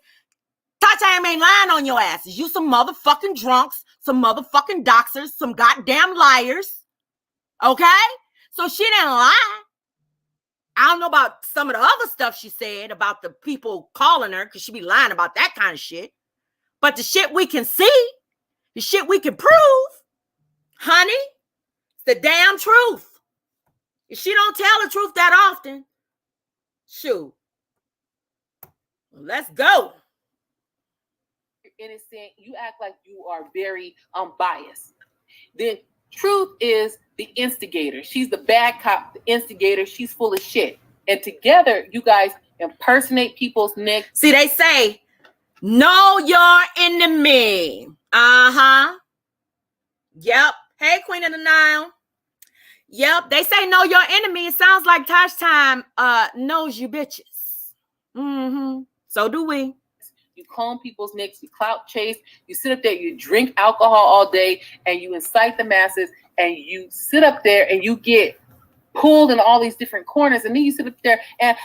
[SPEAKER 1] Tosh Time ain't lying on your asses. You some motherfucking drunks, some motherfucking doxers, some goddamn liars. Okay? So she didn't lie. I don't know about some of the other stuff she said about the people calling her because she be lying about that kind of shit. But the shit we can see, the shit we can prove, honey, it's the damn truth. If she don't tell the truth that often, shoot, let's go.
[SPEAKER 6] You're innocent. You act like you are very unbiased. Then Truth is the instigator. She's the bad cop, the instigator. She's full of shit. And together, you guys impersonate people's neck.
[SPEAKER 1] See, they say, know your enemy. Uh-huh. Yep. Hey, Queen of the Nile. Yep. They say know your enemy. It sounds like Tosh Time knows you bitches. Mm-hmm. So do we.
[SPEAKER 6] You comb people's necks, you clout chase, you sit up there, you drink alcohol all day, and you incite the masses, and you sit up there and you get pulled in all these different corners, and then you sit up there and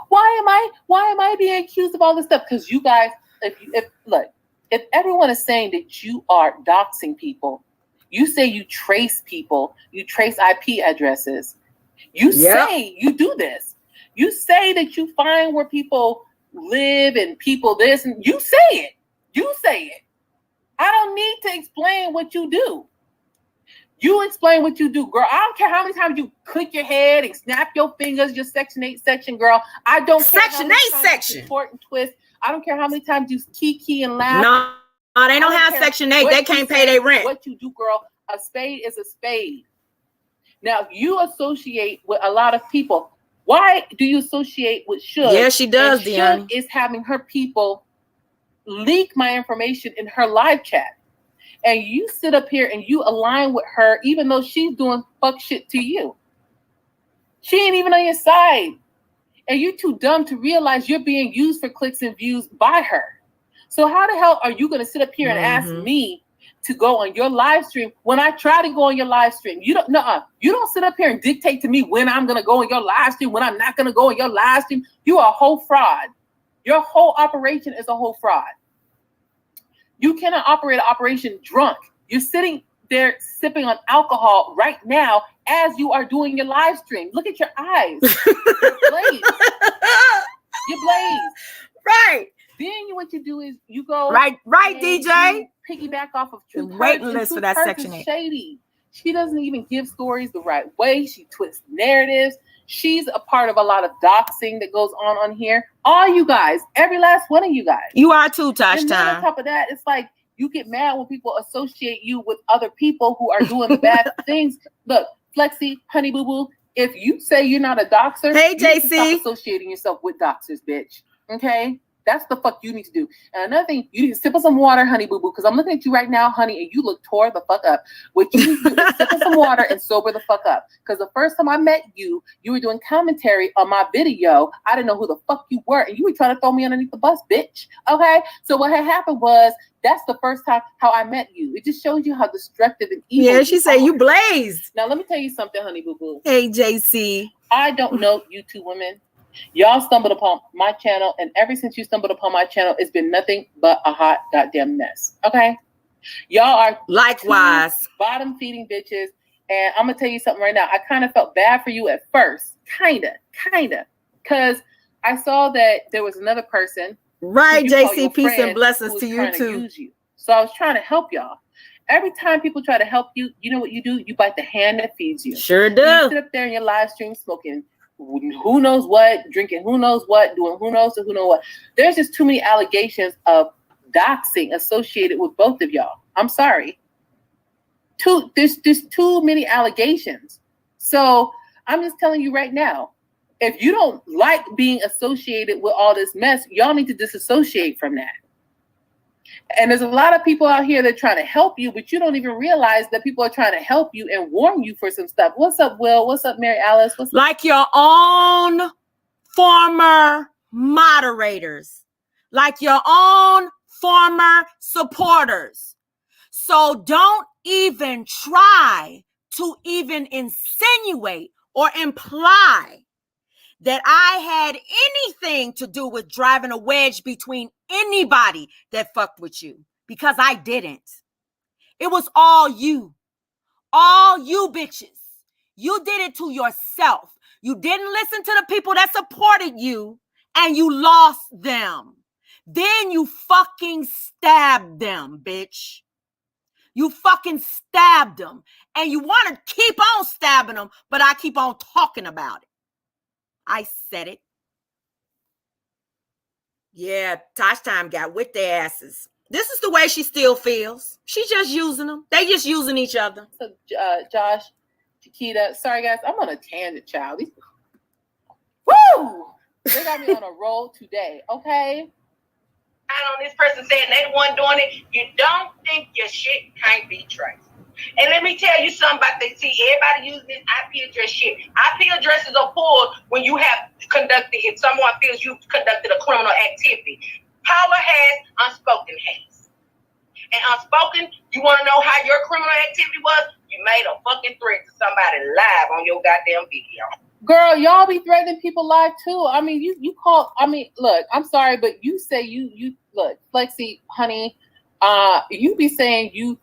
[SPEAKER 6] why am I being accused of all this stuff? Because you guys, if everyone is saying that you are doxing people, you say you trace people, you trace IP addresses, you say you do this, you say that you find where people live and people this, and you say it. I don't need to explain what you do. You explain what you do, girl. I don't care how many times you click your head and snap your fingers, your Section 8 section, girl. I don't care.
[SPEAKER 1] Section 8 section.
[SPEAKER 6] Support and twist. I don't care how many times you kiki and laugh.
[SPEAKER 1] No, they don't have Section 8. They can't pay their rent.
[SPEAKER 6] What you do, girl. A spade is a spade. Now, you associate with a lot of people. Why do you associate with Suge?
[SPEAKER 1] Yeah, she does,
[SPEAKER 6] Suge is having her people leak my information in her live chat. And you sit up here and you align with her, even though she's doing fuck shit to you. She ain't even on your side. And you're too dumb to realize you're being used for clicks and views by her. So how the hell are you going to sit up here and ask me to go on your live stream when I try to go on your live stream? You don't sit up here and dictate to me when I'm going to go on your live stream, when I'm not going to go on your live stream. You are a whole fraud. Your whole operation is a whole fraud. You cannot operate an operation drunk. You're sitting there sipping on alcohol right now as you are doing your live stream. Look at your eyes. You're blazed. You're blazed.
[SPEAKER 1] Right.
[SPEAKER 6] Then what you do is you go
[SPEAKER 1] right, DJ.
[SPEAKER 6] Piggyback off of Truth.
[SPEAKER 1] Waiting list for that Section 8.
[SPEAKER 6] Shady. She doesn't even give stories the right way. She twists narratives. She's a part of a lot of doxing that goes on here. All you guys, every last one of you guys.
[SPEAKER 1] You are too, Tosh
[SPEAKER 6] And
[SPEAKER 1] Time.
[SPEAKER 6] then on top of that, it's like you get mad when people associate you with other people who are doing the bad things. Look, Flexi, Honey Boo Boo, if you say you're not a doxer,
[SPEAKER 1] hey,
[SPEAKER 6] you need to
[SPEAKER 1] JC,
[SPEAKER 6] stop associating yourself with doxers, bitch. Okay? That's the fuck you need to do. And another thing, you need to sip of some water, Honey Boo Boo, because I'm looking at you right now, honey, and you look tore the fuck up. What you need to do is sip of some water and sober the fuck up. Because the first time I met you, you were doing commentary on my video. I didn't know who the fuck you were, and you were trying to throw me underneath the bus, bitch. Okay? So what had happened was, that's the first time how I met you. It just shows you how destructive and evil.
[SPEAKER 1] Yeah, she said you blazed.
[SPEAKER 6] Now, let me tell you something, Honey Boo Boo.
[SPEAKER 1] Hey, JC.
[SPEAKER 6] I don't know you two women. Y'all stumbled upon my channel, and ever since you stumbled upon my channel, it's been nothing but a hot goddamn mess. Okay? Y'all are
[SPEAKER 1] likewise
[SPEAKER 6] bottom feeding bitches, and I'm gonna tell you something right now. I kind of felt bad for you at first. Kinda. Because I saw that there was another person.
[SPEAKER 1] Right, JC, peace and blessings to you too.
[SPEAKER 6] So I was trying to help y'all. Every time people try to help you, you know what you do? You bite the hand that feeds you.
[SPEAKER 1] Sure do.
[SPEAKER 6] You sit up there in your live stream smoking who knows what, drinking who knows what, doing who knows what. There's just too many allegations of doxing associated with both of y'all. I'm sorry. There's too many allegations. So I'm just telling you right now, if you don't like being associated with all this mess, y'all need to disassociate from that. And there's a lot of people out here that are trying to help you, but you don't even realize that people are trying to help you and warn you for some stuff. What's up, Will? What's up, Mary Alice? What's up?
[SPEAKER 1] Like your own former moderators, like your own former supporters. So don't even try to even insinuate or imply that I had anything to do with driving a wedge between anybody that fucked with you, because I didn't. It was all you bitches. You did it to yourself. You didn't listen to the people that supported you, and you lost them. Then you fucking stabbed them, bitch. You fucking stabbed them, and you want to keep on stabbing them, but I keep on talking about it. I said it. Yeah, Tosh Time got with their asses. This is the way she still feels. She's just using them. They just using each other.
[SPEAKER 6] So, Josh, Chiquita, sorry guys, I'm on a tangent, child. Woo! They got me on a roll today, okay?
[SPEAKER 4] On this person saying they the one doing it, you don't think your shit can't be traced. And let me tell you something about this. See, everybody using this IP address shit. IP addresses are pulled when you have conducted, if someone feels you've conducted a criminal activity. Paula has, unspoken has. And unspoken, you want to know how your criminal activity was? You made a fucking threat to somebody live on your goddamn video.
[SPEAKER 6] Girl, y'all be threatening people live too. I mean, you call. I mean, look, I'm sorry, but you say you look, Flexi, honey. You be saying you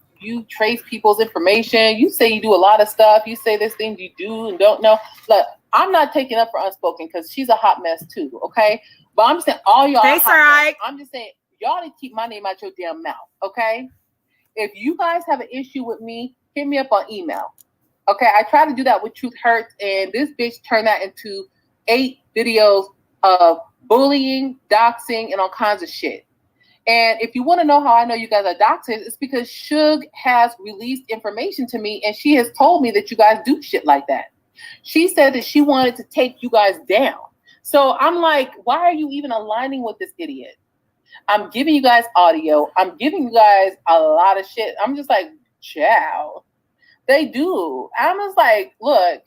[SPEAKER 6] trace people's information. You say you do a lot of stuff. You say there's things you do and don't know. Look, I'm not taking up for unspoken because she's a hot mess too. Okay, but I'm just saying all y'all.
[SPEAKER 1] Hey, sir.
[SPEAKER 6] I'm just saying y'all need to keep my name out your damn mouth. Okay, if you guys have an issue with me, hit me up on email. Okay, I tried to do that with Truth Hurts, and this bitch turned that into 8 videos of bullying, doxing, and all kinds of shit. And if you want to know how I know you guys are doxers, it's because Suge has released information to me, and she has told me that you guys do shit like that. She said that she wanted to take you guys down. So I'm like, why are you even aligning with this idiot? I'm giving you guys audio. I'm giving you guys a lot of shit. I'm just like, ciao. They do. I'm just like, look,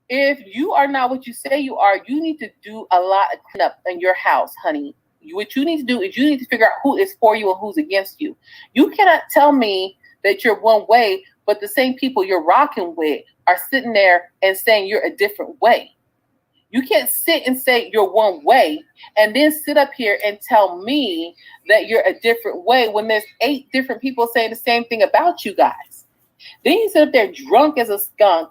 [SPEAKER 6] if you are not what you say you are, you need to do a lot of cleanup in your house, honey. What you need to do is you need to figure out who is for you and who's against you. You cannot tell me that you're one way, but the same people you're rocking with are sitting there and saying you're a different way. You can't sit and say you're one way and then sit up here and tell me that you're a different way when there's 8 different people saying the same thing about you guys. Then you sit up there drunk as a skunk,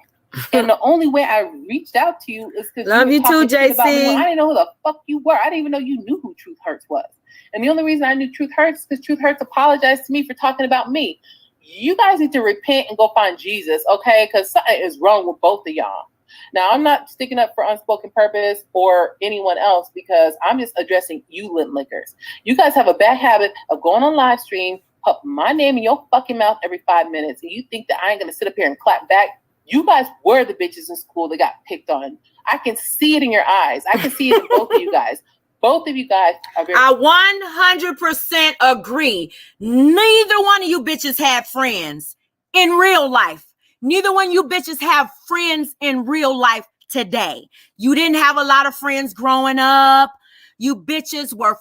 [SPEAKER 6] and the only way I reached out to you is because
[SPEAKER 1] love you too, JC.
[SPEAKER 6] I didn't know who the fuck you were. I didn't even know you knew who Truth Hurts was. And the only reason I knew Truth Hurts is because Truth Hurts apologized to me for talking about me. You guys need to repent and go find Jesus, okay? Because something is wrong with both of y'all. Now, I'm not sticking up for Unspoken Purpose or anyone else because I'm just addressing you lint lickers. You guys have a bad habit of going on live stream, put my name in your fucking mouth every 5 minutes, and you think that I ain't gonna sit up here and clap back. You guys were the bitches in school that got picked on. I can see it in your eyes. I can see it in both of you guys. Both of you guys are very.
[SPEAKER 1] I 100% agree. Neither one of you bitches had friends in real life. Neither one of you bitches have friends in real life today. You didn't have a lot of friends growing up. You bitches were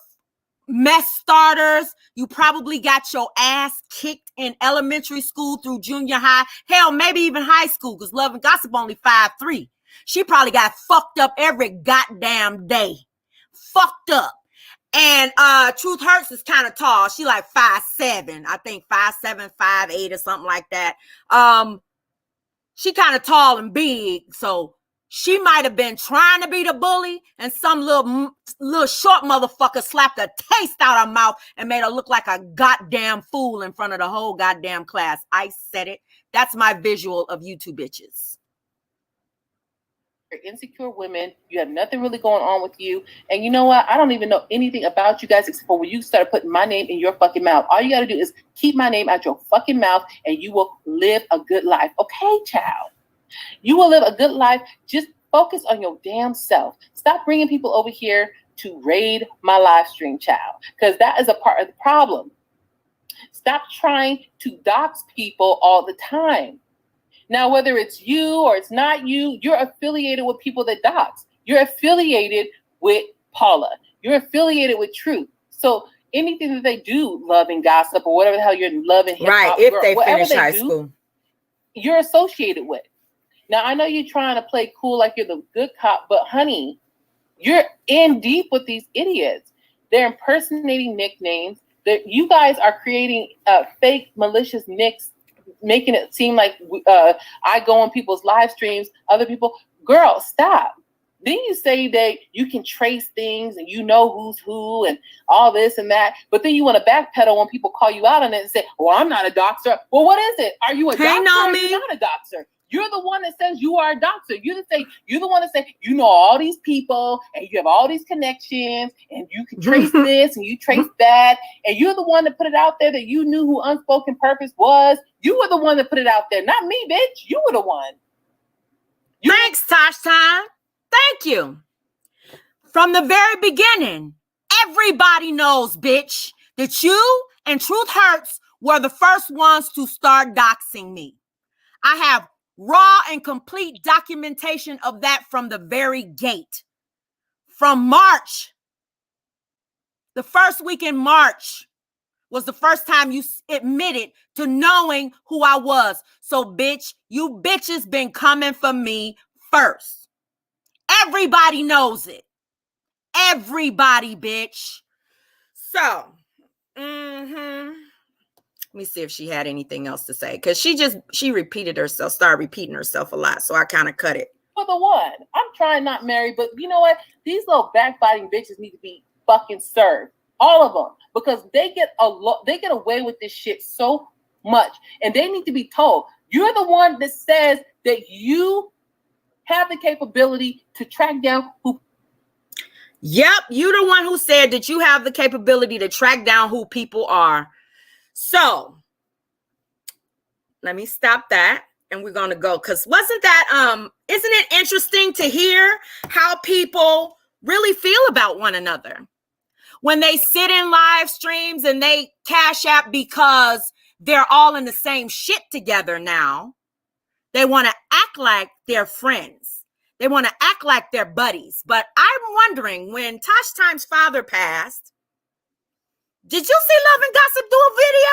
[SPEAKER 1] mess starters. You probably got your ass kicked in elementary school through junior high. Hell, maybe even high school, because Love and Gossip only 5'3". She probably got fucked up every goddamn day. Fucked up. And Truth Hurts is kind of tall. She like 5'7". I think 5'7", 5'8", or something like that. She kind of tall and big, so she might have been trying to be the bully, and some little short motherfucker slapped a taste out her mouth and made her look like a goddamn fool in front of the whole goddamn class. I said it. That's my visual of you two bitches.
[SPEAKER 6] You're insecure women. You have nothing really going on with you. And you know what? I don't even know anything about you guys except for when you start putting my name in your fucking mouth. All you got to do is keep my name out your fucking mouth and you will live a good life. Okay, child? You will live a good life. Just focus on your damn self. Stop bringing people over here to raid my live stream, child, because that is a part of the problem. Stop trying to dox people all the time. Now, whether it's you or it's not you, you're affiliated with people that dox. You're affiliated with Paula. You're affiliated with Truth. So anything that they do, Love and Gossip or whatever the hell you're loving,
[SPEAKER 1] right? If they finish high school,
[SPEAKER 6] you're associated with. Now, I know you're trying to play cool like you're the good cop, but honey, you're in deep with these idiots. They're impersonating nicknames. You guys are creating fake malicious nicks, making it seem like I go on people's live streams, other people. Girl, stop. Then you say that you can trace things and you know who's who and all this and that. But then you want to backpedal when people call you out on it and say, well, I'm not a doxer. Well, what is it? Are you a doxer or are you not a doxer? You're the one that says you are a doxer. You're the one that says you know all these people and you have all these connections and you can trace this and you trace that. And you're the one that put it out there that you knew who Unspoken Purpose was. You were the one that put it out there, not me, bitch. You were the one.
[SPEAKER 1] Thanks, Tosh Time. Thank you. From the very beginning, everybody knows, bitch, that you and Truth Hurts were the first ones to start doxing me. I have raw and complete documentation of that from the very gate. From March, the first week in March was the first time you admitted to knowing who I was. So, bitch, you bitches been coming for me first. Everybody knows it. Everybody, bitch. So, let me see if she had anything else to say. Because she repeated herself, started repeating herself a lot. So I kind of cut it.
[SPEAKER 6] For the one. I'm trying not married, but you know what? These little backbiting bitches need to be fucking served. All of them. Because they get away with this shit so much. And they need to be told. You're the one that says that you have the capability to track down who.
[SPEAKER 1] Yep, you're the one who said that you have the capability to track down who people are. So, let me stop that and we're going to go. Because isn't it interesting to hear how people really feel about one another? When they sit in live streams and they cash app because they're all in the same shit together now. They want to act like they're friends. They want to act like they're buddies. But I'm wondering, when Tosh Time's father passed, did you see Love and Gossip do a video?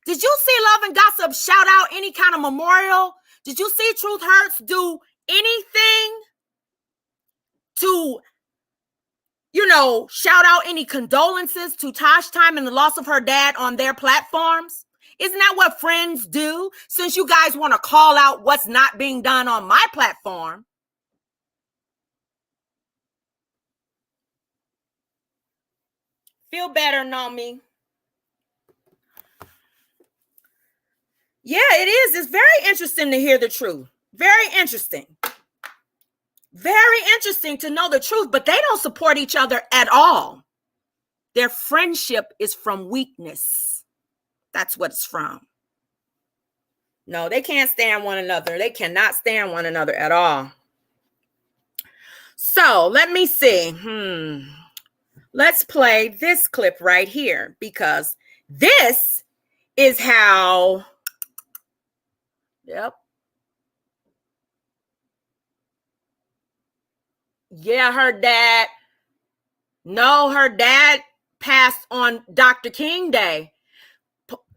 [SPEAKER 1] Did you see Love and Gossip shout out any kind of memorial? Did you see Truth Hurts do anything to, shout out any condolences to Tosh Time and the loss of her dad on their platforms? Isn't that what friends do? Since you guys want to call out what's not being done on my platform. Feel better, Nomi. Yeah, it is. It's very interesting to hear the truth. Very interesting. Very interesting to know the truth, but they don't support each other at all. Their friendship is from weakness. That's what it's from. No, they can't stand one another. They cannot stand one another at all. So let me see. Let's play this clip right here because this is how. Yep. Yeah, her dad. No, her dad passed on Dr. King Day.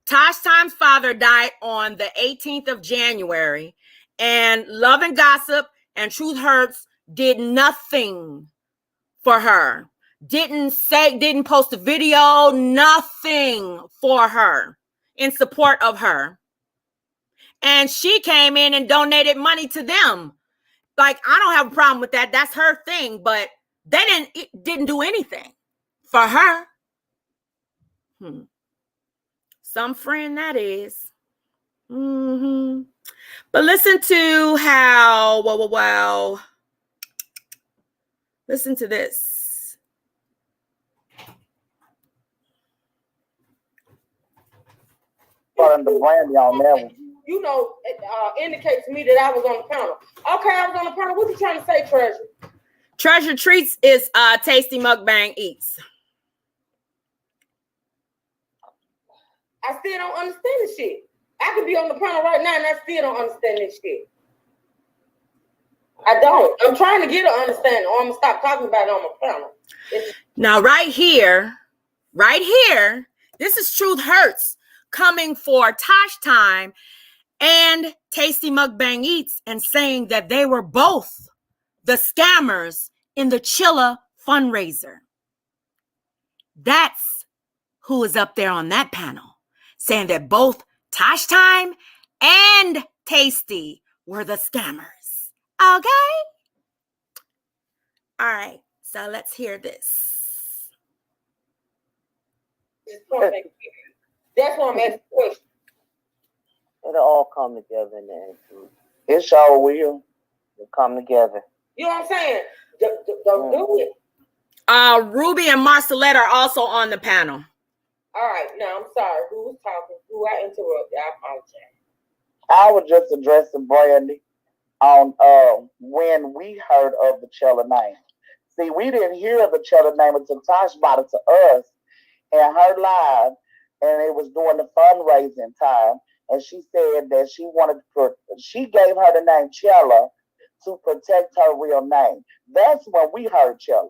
[SPEAKER 1] Tosh Time's father died on the 18th of January, and Love and Gossip and Truth Hurts did nothing for her. Didn't post a video, nothing for her in support of her. And she came in and donated money to them. Like, I don't have a problem with that. That's her thing, but they didn't do anything for her. Some friend that is. But listen to how, wow. Listen to this.
[SPEAKER 5] The brandy on that one.
[SPEAKER 4] Indicates to me that I was on the panel. Okay, I was on the panel. What you trying to say, Treasure?
[SPEAKER 1] Treasure Treats is Tasty Mukbang Eats.
[SPEAKER 4] I still don't understand this shit. I could be on the panel right now and I still don't understand this shit. I don't. I'm trying to get an understanding or I'm going to stop talking about it on my panel.
[SPEAKER 1] Now, right here, this is Truth Hurts coming for Tosh Time and Tasty Mukbang Eats and saying that they were both the scammers in the Chella fundraiser. That's who is up there on that panel, saying that both Tosh Time and Tasty were the scammers. Okay? All right, so let's hear this.
[SPEAKER 4] That's why I'm asking the question.
[SPEAKER 7] It'll all come together in the end.
[SPEAKER 5] It sure will.
[SPEAKER 7] It'll come together.
[SPEAKER 4] You know what I'm saying? Don't do it.
[SPEAKER 1] Ruby and Marcelette are also on the panel.
[SPEAKER 4] All right, now I'm sorry. Who was talking? Who I interrupted? I apologize.
[SPEAKER 5] I was just addressing Brandy on when we heard of the Chella name. See, we didn't hear of the Chella name until Tosh brought it to us and her live, and it was during the fundraising time. And she said that she gave her the name Chella to protect her real name. That's when we heard Chella.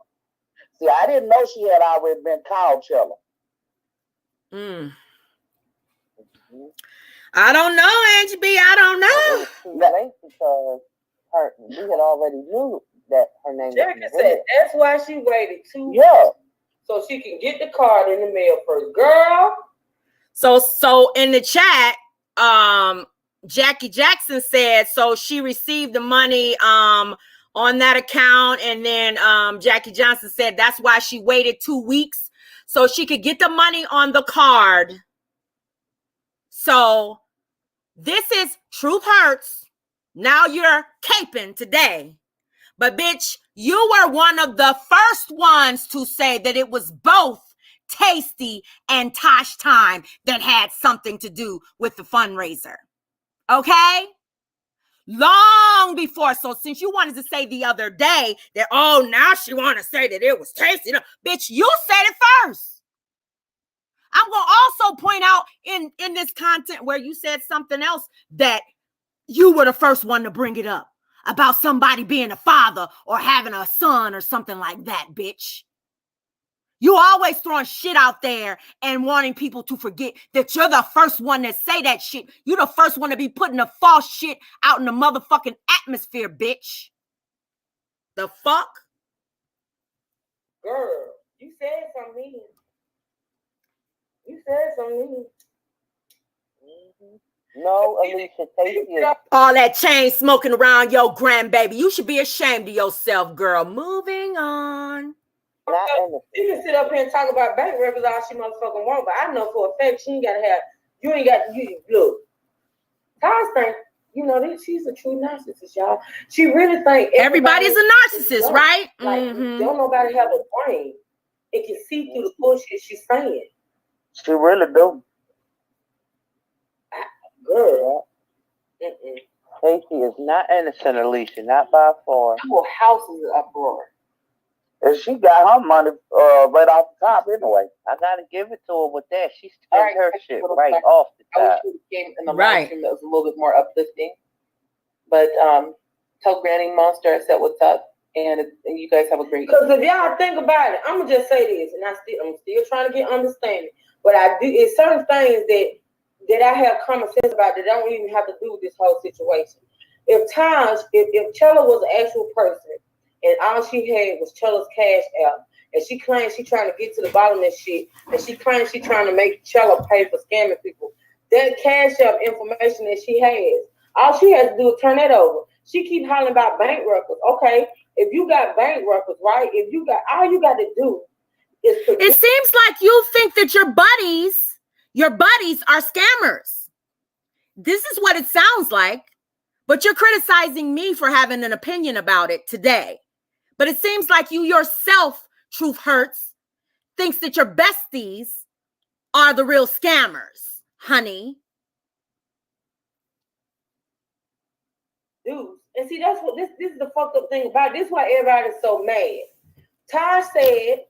[SPEAKER 5] See, I didn't know she had already been called Chella.
[SPEAKER 1] I don't know, Angie B. I don't know.
[SPEAKER 7] Too late because we had already knew that her name
[SPEAKER 4] Jackie
[SPEAKER 7] was
[SPEAKER 4] said that's why she waited 2 weeks.
[SPEAKER 5] Yeah.
[SPEAKER 4] So she can get the card in the mail first. Girl.
[SPEAKER 1] So in the chat, Jackie Jackson said, so she received the money on that account. And then Jackie Johnson said that's why she waited 2 weeks so she could get the money on the card. So this is Truth Hurts. Now you're caping today. But bitch, you were one of the first ones to say that it was both Tasty and Tosh Time that had something to do with the fundraiser. Okay? Long before. So since you wanted to say the other day that, oh, now she want to say that it was Tasty. No, bitch, you said it first. I'm going to also point out in this content where you said something else that you were the first one to bring it up about somebody being a father or having a son or something like that, bitch. You always throwing shit out there and wanting people to forget that you're the first one that say that shit. You're the first one to be putting the false shit out in the motherfucking atmosphere, bitch. The fuck?
[SPEAKER 4] Girl, you said something. You said something.
[SPEAKER 7] No, Alicia, Tasty is
[SPEAKER 1] All that chain smoking around your grandbaby. You should be ashamed of yourself, girl. Moving on.
[SPEAKER 7] not innocent.
[SPEAKER 4] You can sit up here and talk about bank records all she motherfucking want, but I know for a fact she ain't gotta have. You ain't got. Look, Tosh think she's a true narcissist, y'all. She really think
[SPEAKER 1] Everybody's a narcissist, right?
[SPEAKER 4] Like don't nobody have a brain. It can see through the bullshit she's saying.
[SPEAKER 5] She really do.
[SPEAKER 4] Girl.
[SPEAKER 7] Tasty is not innocent, Alicia, not by far.
[SPEAKER 4] The whole house is an uproar.
[SPEAKER 5] And she got her money right off the top anyway.
[SPEAKER 7] I gotta give it to her with that. She spent her shit right off the
[SPEAKER 6] I wish
[SPEAKER 7] top.
[SPEAKER 6] she came in the live stream that was a little bit more uplifting. But tell Granny Monster I said what's up, and you guys have a great.
[SPEAKER 4] Because if y'all think about it, I'm gonna just say this, and I'm still trying to get understanding. But I do. It's certain things that I have common sense about that don't even have to do with this whole situation. If Chella was an actual person and all she had was Chella's cash out, and she claims she's trying to get to the bottom of this shit, and she claims she's trying to make Chella pay for scamming people, that cash out information that she has, all she has to do is turn that over. She keep hollering about bank records. Okay, if you got bank records, right? If you got, all you got to do is.
[SPEAKER 1] It seems like you think that your buddies are scammers. This is what it sounds like, but you're criticizing me for having an opinion about it today. But it seems like you yourself, Truth Hurts, thinks that your besties are the real scammers, honey.
[SPEAKER 4] Dude, and see, that's what this is the fucked up thing about it. This is why everybody's so mad. Tosh said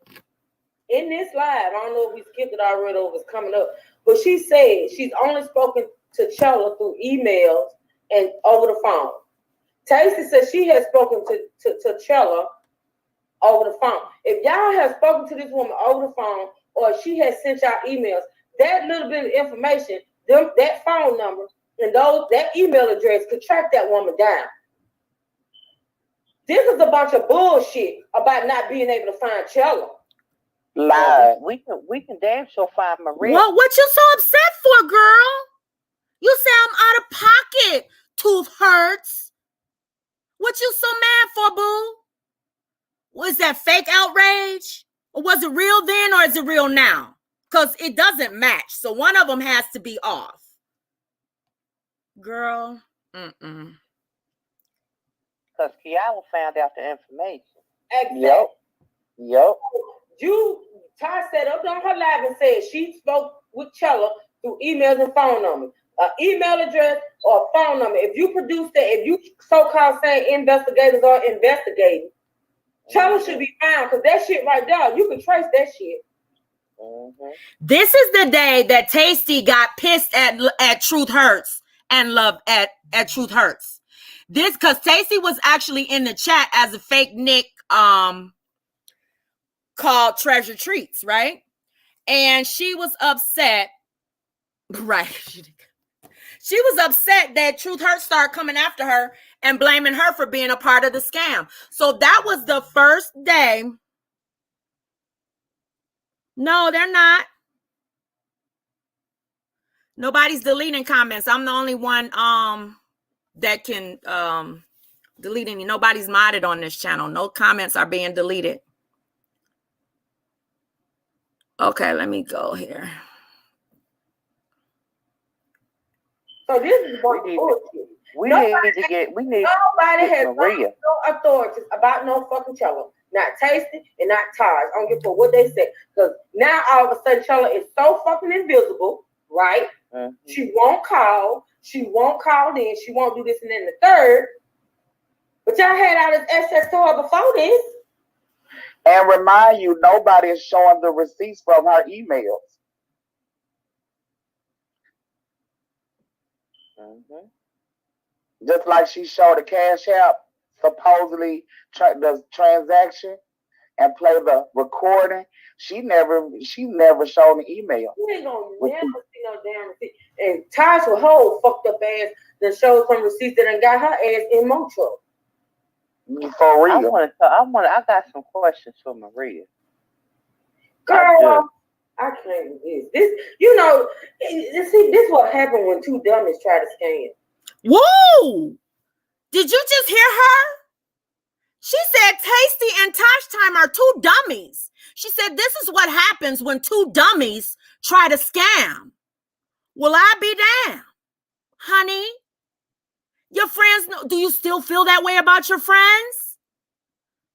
[SPEAKER 4] in this live, I don't know if we skipped it already or it's coming up, but she said she's only spoken to Chella through emails and over the phone. Tasty says she has spoken to Chella over the phone. If y'all have spoken to this woman over the phone or she has sent y'all emails, that little bit of information, that phone number and that email address could track that woman down. This is a bunch of bullshit about not being able to find Chella.
[SPEAKER 5] Lie.
[SPEAKER 7] We can damn sure find Maria.
[SPEAKER 1] Well, what you so upset for, girl? You say I'm out of pocket, Tooth Hurts. What you so mad for, boo? Was that fake outrage? Or was it real then or is it real now? Because it doesn't match. So one of them has to be off. Girl. Mm-mm.
[SPEAKER 7] Because Kiala found out the information.
[SPEAKER 4] Exactly.
[SPEAKER 5] Yep.
[SPEAKER 4] Ty set up on her live and said she spoke with Chella through emails and phone numbers. An email address or a phone number. If you produce that, if you so-called saying investigators are investigating, Chella should be found because that shit right there, you can trace that shit.
[SPEAKER 1] This is the day that Tasty got pissed at Truth Hurts and Love at Truth Hurts. This because Tasty was actually in the chat as a fake Nick called Treasure Treats, right? And she was upset, right? She was upset that Truth Hurts started coming after her and blaming her for being a part of the scam. So that was the first day. No, they're not. Nobody's deleting comments. I'm the only one that can delete any. Nobody's modded on this channel. No comments are being deleted. Okay, let me go here.
[SPEAKER 4] So this is bullshit. Nobody has no authorities about no fucking Chella. Not Tasty and not Taj. I don't give a fuck what they say. Because now all of a sudden Chella is so fucking invisible, right? Mm-hmm. She won't call. She won't call in. She won't do this and then the third. But y'all had all this access to her before this.
[SPEAKER 5] And remind you, nobody is showing the receipts from her emails. Mm-hmm. Just like she showed the Cash App, supposedly the transaction, and play the recording. She never showed an email.
[SPEAKER 4] You ain't gonna never see no damn receipt. And Taj with whole fucked up ass that showed some receipts that done got her ass in more trouble.
[SPEAKER 5] For real.
[SPEAKER 7] I got some questions for Maria.
[SPEAKER 4] Girl, I can't do this. You know, this is what happened when two dummies try to scam.
[SPEAKER 1] Whoa! Did you just hear her? She said Tasty and Tosh Time are two dummies. She said this is what happens when two dummies try to scam. Will I be damned? Honey, your friends know. Do you still feel that way about your friends?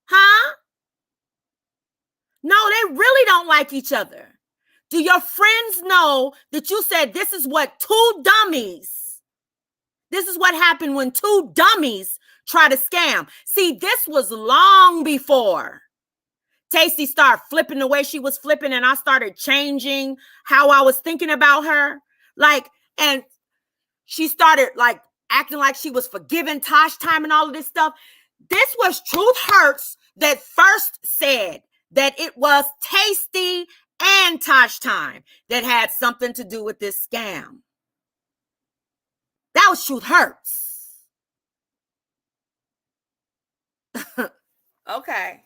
[SPEAKER 1] Huh? No, they really don't like each other. Do your friends know that you said this is what two dummies, this is what happened when two dummies try to scam? See, this was long before Tasty started flipping the way she was flipping and I started changing how I was thinking about her. Like, and she started like acting like she was forgiving Tosh Time and all of this stuff. This was Truth Hurts that first said that it was Tasty and Tosh Time that had something to do with this scam. That was Truth Hurts. Okay.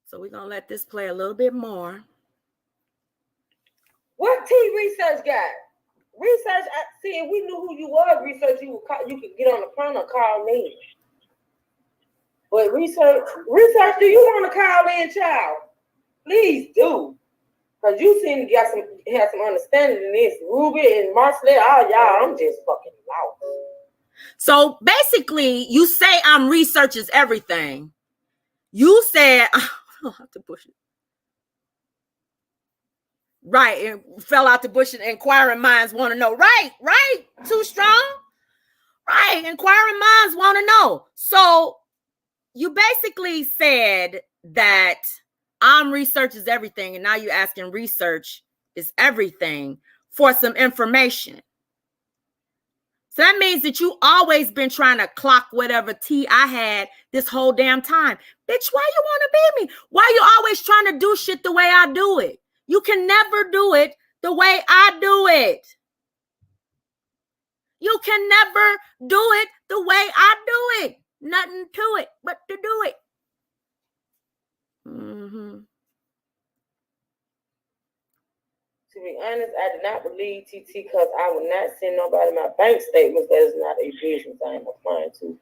[SPEAKER 1] So we're going to let this play a little bit more.
[SPEAKER 4] What T Research got? Research, see, if we knew who you were, Research, you could get on the phone and call me. But Research, do you want to call in, child? Please do. Because you seem to have some understanding in this. Ruby and Marceline, all y'all, I'm just fucking lost.
[SPEAKER 1] So basically, you say I'm Research is everything. You said, I'll have to push it. Right, and fell out the bush and inquiring minds want to know. Right, too strong. Right, inquiring minds want to know. So you basically said that I'm Research is everything, and now you're asking Research is everything for some information. So that means that you always been trying to clock whatever tea I had this whole damn time. Bitch, why you want to be me? Why you always trying to do shit the way I do it? You can never do it the way I do it. You can never do it the way I do it. Nothing to it but to do it. Mm-hmm.
[SPEAKER 4] To be honest, I did not believe TT because I would not send nobody my bank statements. That is not a business I am applying to.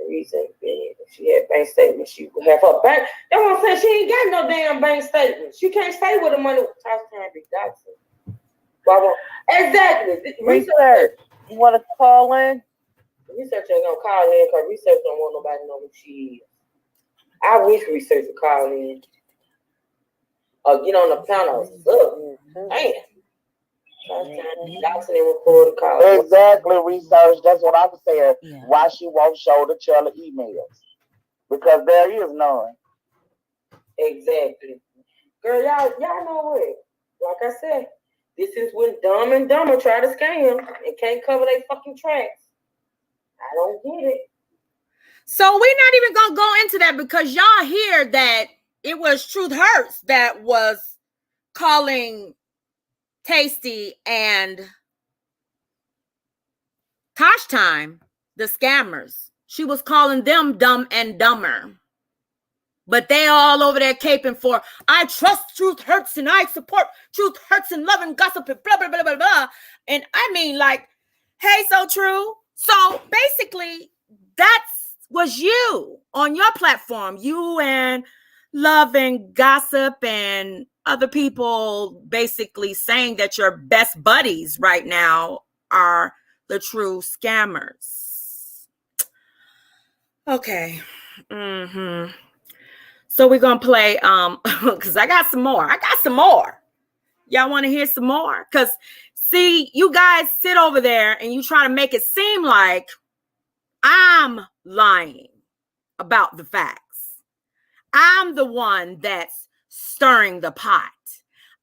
[SPEAKER 4] The reason being, if she had bank statement, she would have her bank. That's what I'm saying. She ain't got no damn bank statement. She can't stay with the money. Tosh Time be Doxing. Exactly.
[SPEAKER 7] Research. You want to call in?
[SPEAKER 4] Research ain't gonna call in because research don't want nobody to know who she is. I wish research would call in. Or get on the panel. Damn. Doxing and record the call.
[SPEAKER 5] Exactly, research. That's what I'm saying.
[SPEAKER 1] Yeah.
[SPEAKER 5] Why she won't show the Chella emails. Because there is none.
[SPEAKER 4] Exactly. Girl, y'all know what? Like I said, this is when Dumb and Dumber try to scam and can't cover their fucking tracks. I don't get it.
[SPEAKER 1] So we're not even gonna go into that because y'all hear that it was Truth Hurts that was calling Tasty and Tosh Time the scammers. She was calling them dumb and dumber. But they all over there caping for, I trust Truth Hurts and I support Truth Hurts and love and gossip and blah, blah, blah, blah, blah. And I mean, like, hey, so true. So basically, that was you on your platform. You and Love and Gossip and other people basically saying that your best buddies right now are the true scammers. Okay. So we're gonna play because I got some more. Y'all want to hear some more? Because see, you guys sit over there and you try to make it seem like I'm lying about the facts. I'm the one that's stirring the pot.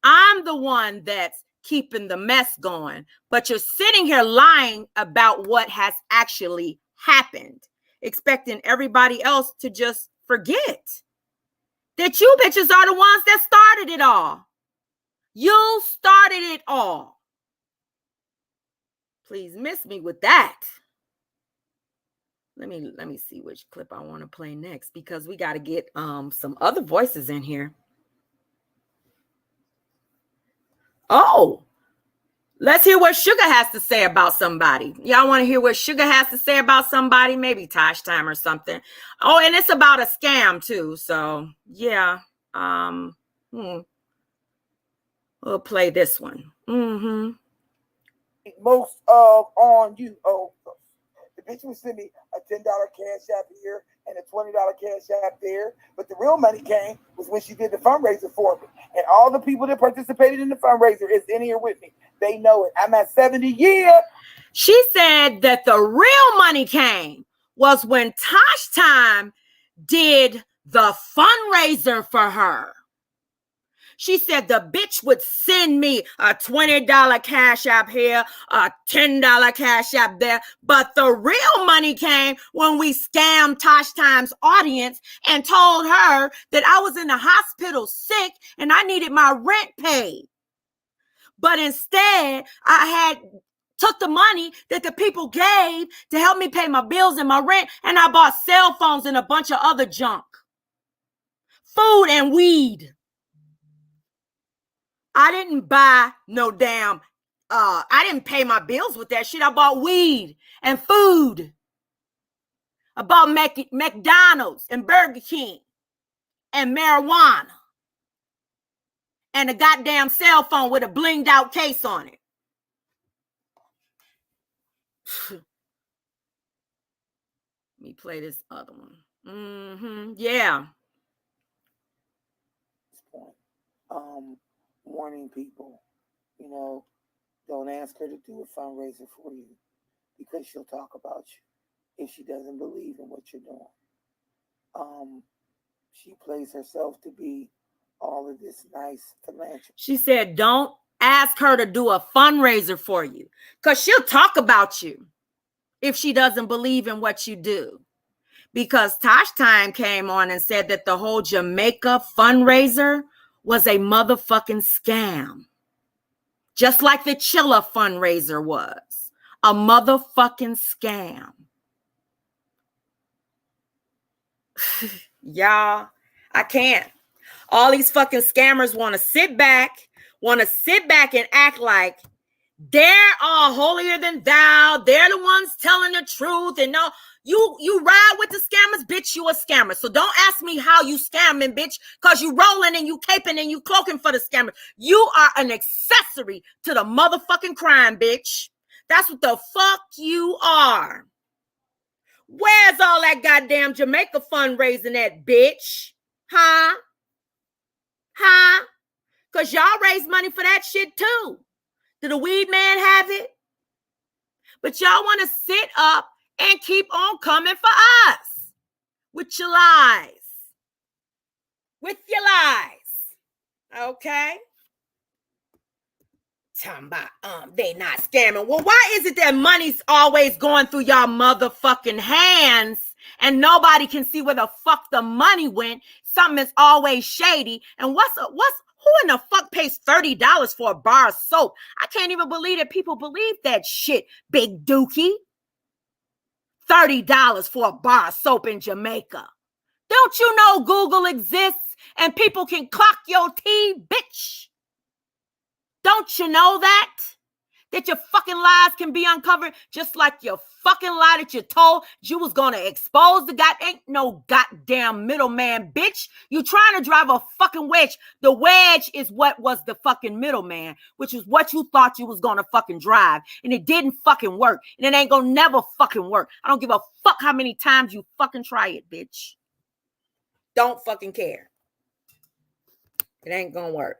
[SPEAKER 1] I'm the one that's keeping the mess going. But you're sitting here lying about what has actually happened, expecting everybody else to just forget that you bitches are the ones that started it all. You started it all. Please miss me with that. Let me see which clip I want to play next because we got to get some other voices in here. Oh, let's hear what Sugar has to say about somebody. Y'all want to hear what Sugar has to say about somebody? Maybe Tosh Time or something. Oh, and it's about a scam too. So yeah. We'll play this one.
[SPEAKER 5] Most of on you. Oh, the bitch would send me a $10 cash app here and a $20 cash app there. But the real money came was when she did the fundraiser for me. And all the people that participated in the fundraiser is in here with me. They know it. I'm at 70 years.
[SPEAKER 1] She said that the real money came was when Tosh Time did the fundraiser for her. She said the bitch would send me a $20 cash app here, a $10 cash app there. But the real money came when we scammed Tosh Time's audience and told her that I was in the hospital sick and I needed my rent paid. But instead, I took the money that the people gave to help me pay my bills and my rent, and I bought cell phones and a bunch of other junk. Food and weed. I didn't buy no damn, I didn't pay my bills with that shit. I bought weed and food. I bought McDonald's and Burger King and marijuana and a goddamn cell phone with a blinged out case on it. Let me play this other one. Yeah.
[SPEAKER 5] Warning people, don't ask her to do a fundraiser for you because she'll talk about you if she doesn't believe in what you're doing. She plays herself to be all of this nice philanthropy.
[SPEAKER 1] She said, don't ask her to do a fundraiser for you because she'll talk about you if she doesn't believe in what you do. Because Tosh Time came on and said that the whole Jamaica fundraiser was a motherfucking scam. Just like the Chella fundraiser was a motherfucking scam. Y'all, I can't. All these fucking scammers want to sit back and act like they're all holier than thou. They're the ones telling the truth. And no, You ride with the scammers, bitch, you a scammer. So don't ask me how you scamming, bitch, because you rolling and you caping and you cloaking for the scammer. You are an accessory to the motherfucking crime, bitch. That's what the fuck you are. Where's all that goddamn Jamaica fundraising at, bitch? Huh? Because y'all raise money for that shit too. Did the weed man have it? But y'all want to sit up and keep on coming for us with your lies. With your lies. Okay? Talking about they not scamming. Well, why is it that money's always going through y'all motherfucking hands and nobody can see where the fuck the money went? Something is always shady. And who in the fuck pays $30 for a bar of soap? I can't even believe that people believe that shit, Big Dookie. $30 for a bar of soap in Jamaica. Don't you know Google exists and people can clock your tea, bitch? Don't you know that? That your fucking lies can be uncovered, just like your fucking lie that you told you was gonna expose the guy. Ain't no goddamn middleman, bitch. You trying to drive a fucking wedge. The wedge is what was the fucking middleman, which is what you thought you was gonna fucking drive. And it didn't fucking work. And it ain't gonna never fucking work. I don't give a fuck how many times you fucking try it, bitch. Don't fucking care. It ain't gonna work.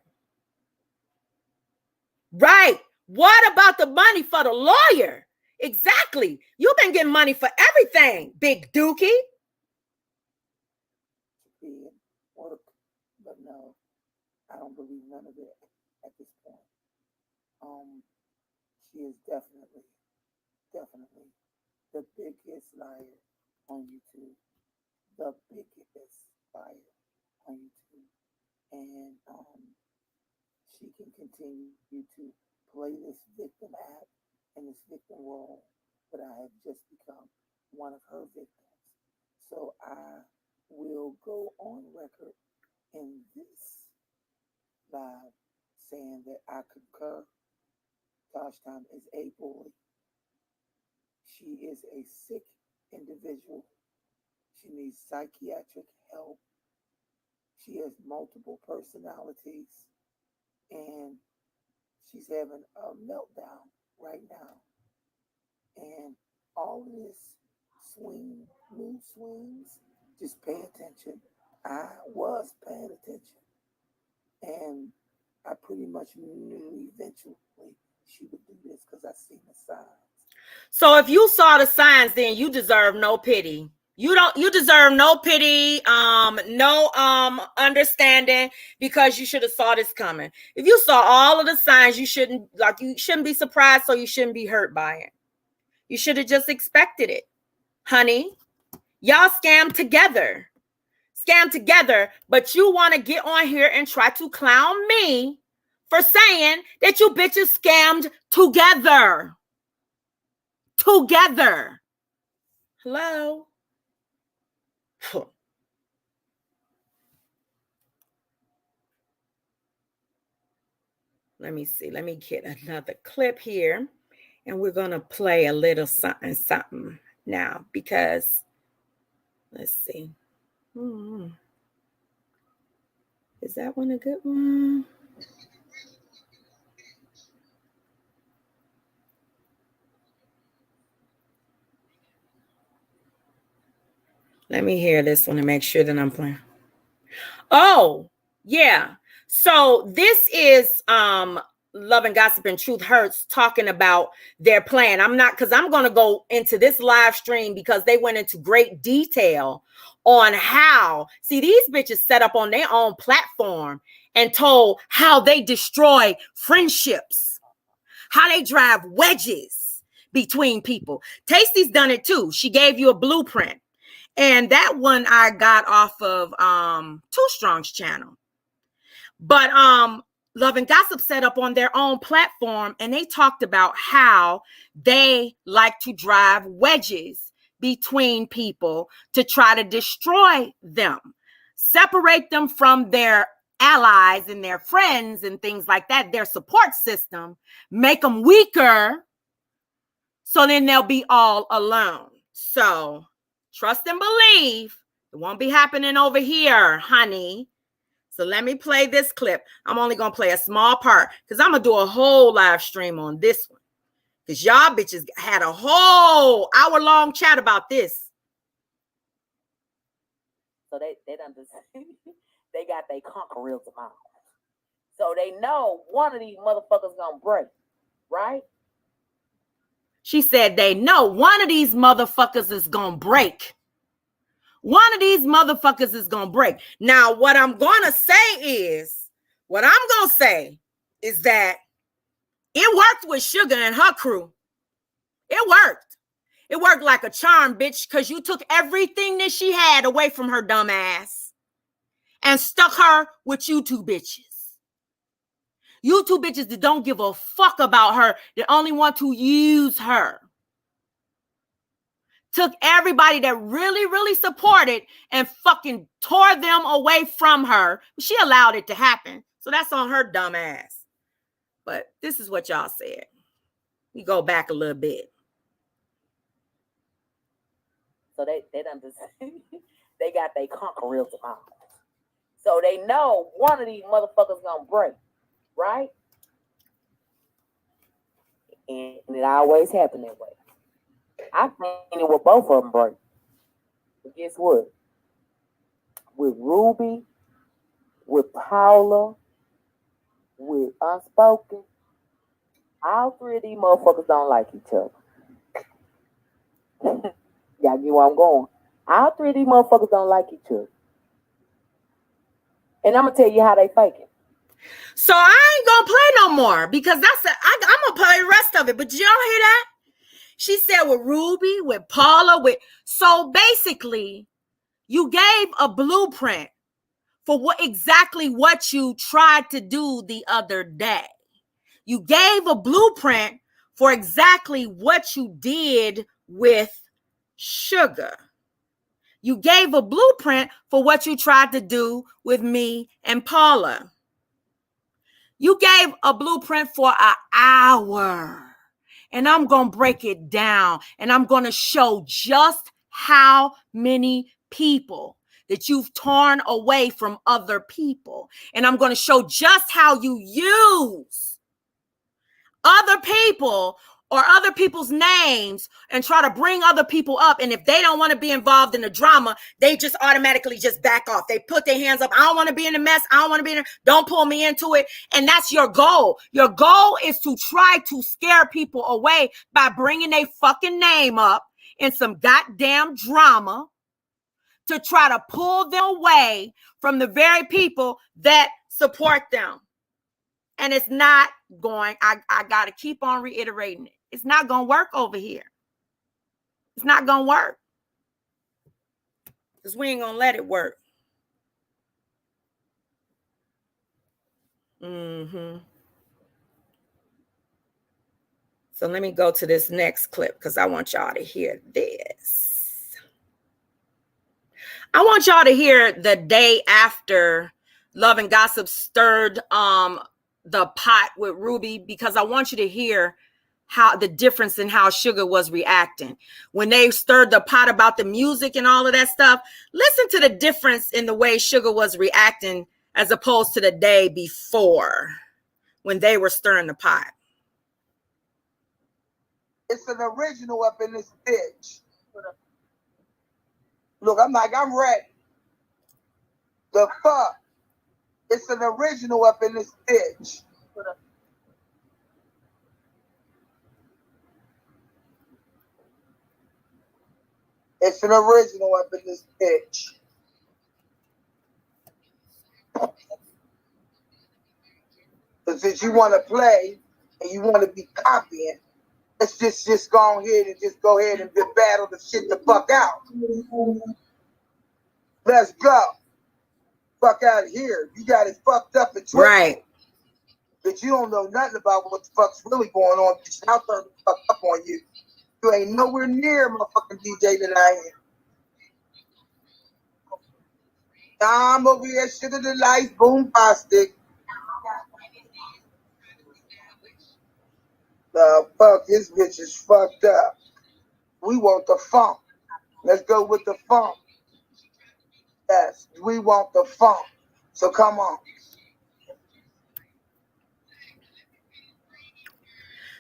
[SPEAKER 1] Right. What about the money for the lawyer? Exactly. You've been getting money for everything, Big Dookie.
[SPEAKER 5] But no, I don't believe none of it at this point. She is definitely the biggest liar on YouTube. The biggest liar on YouTube. And she can continue to play this victim act and this victim role, but I have just become one of her victims. So I will go on record in this live saying that I concur. Tosh Time is a bully. She is a sick individual. She needs psychiatric help. She has multiple personalities, and she's having a meltdown right now. And all of this mood swings, just pay attention. I was paying attention. And I pretty much knew eventually she would do this because I seen the signs.
[SPEAKER 1] So if you saw the signs, then you deserve no pity. You deserve no pity, no understanding, because you should have saw this coming. If you saw all of the signs, you shouldn't be surprised, so you shouldn't be hurt by it. You should have just expected it. Honey, y'all scam together, but you want to get on here and try to clown me for saying that you bitches scammed together. Hello? Let me see. Let me get another clip here. And we're going to play a little something now because, let's see. Is that one a good one? Let me hear this one to make sure that I'm playing. Oh, yeah. So this is Love and Gossip and Truth Hurts talking about their plan. I'm going to go into this live stream because they went into great detail on how, see, these bitches set up on their own platform and told how they destroy friendships, how they drive wedges between people. Tasty's done it too. She gave you a blueprint. And that one I got off of Too Strong's channel. But Love and Gossip set up on their own platform, and they talked about how they like to drive wedges between people to try to destroy them, separate them from their allies and their friends and things like that, their support system, make them weaker, so then they'll be all alone. So Trust and believe. It won't be happening over here, honey. So let me play this clip. I'm only going to play a small part because I'm going to do a whole live stream on this one. Because y'all bitches had a whole hour-long chat about this.
[SPEAKER 3] So they done they got their conquer reels out. So they know one of these motherfuckers gonna break, right?
[SPEAKER 1] She said they know one of these motherfuckers is gonna break. One of these motherfuckers is gonna break. Now, what I'm gonna say is that it worked with Sugar and her crew. It worked. It worked like a charm, bitch, because you took everything that she had away from her dumb ass and stuck her with you two bitches. You two bitches that don't give a fuck about her, that only want to use her. Took everybody that really, really supported and fucking tore them away from her. She allowed it to happen. So that's on her dumb ass. But this is what y'all said. We go back a little bit.
[SPEAKER 3] So they done they got their conquer reels out. So they know one of these motherfuckers gonna break, right? And it always happened that way. I've seen it with both of them break. But guess what? With Ruby, with Paula, with Unspoken, all three of these motherfuckers don't like each other. Y'all get where I'm going. All three of these motherfuckers don't like each other. And I'm going to tell you how they faking.
[SPEAKER 1] So I ain't going to play no more because I'm going to play the rest of it. But did y'all hear that? She said with Ruby, with Paula, so basically you gave a blueprint for what you tried to do the other day. You gave a blueprint for exactly what you did with Sugar. You gave a blueprint for what you tried to do with me and Paula. You gave a blueprint for an hour. And I'm going to break it down. And I'm going to show just how many people that you've torn away from other people. And I'm going to show just how you use other people or other people's names and try to bring other people up. And if they don't want to be involved in the drama, they just automatically just back off. They put their hands up. I don't want to be in the mess. I don't want to be in it. Don't pull me into it. And that's your goal. Your goal is to try to scare people away by bringing their fucking name up in some goddamn drama to try to pull them away from the very people that support them. And it's not going, I got to keep on reiterating it. It's not going to work over here. It's not going to work. Because we ain't going to let it work. So let me go to this next clip because I want y'all to hear this. I want y'all to hear the day after Love and Gossip stirred the pot with Ruby, because I want you to hear how the difference in how Sugar was reacting when they stirred the pot about the music and all of that stuff. Listen to the difference in the way Sugar was reacting as opposed to the day before when they were stirring the pot.
[SPEAKER 5] It's an original up in this bitch. Look, I'm ready. The fuck? It's an original up in this bitch. It's an original up in this bitch. Because if you want to play and you want to be copying, let's just go ahead and battle the shit the fuck out. Let's go. Fuck out of here. You got it fucked up and twisted. Right. But you don't know nothing about what the fuck's really going on. Bitch, I'll turn the fuck up on you. You ain't nowhere near motherfucking DJ that I am. I'm over here, Sugar the Life, boom, stick. The fuck, this bitch is fucked up. We want the funk. Let's go with the funk. Yes, we want the funk. So come on.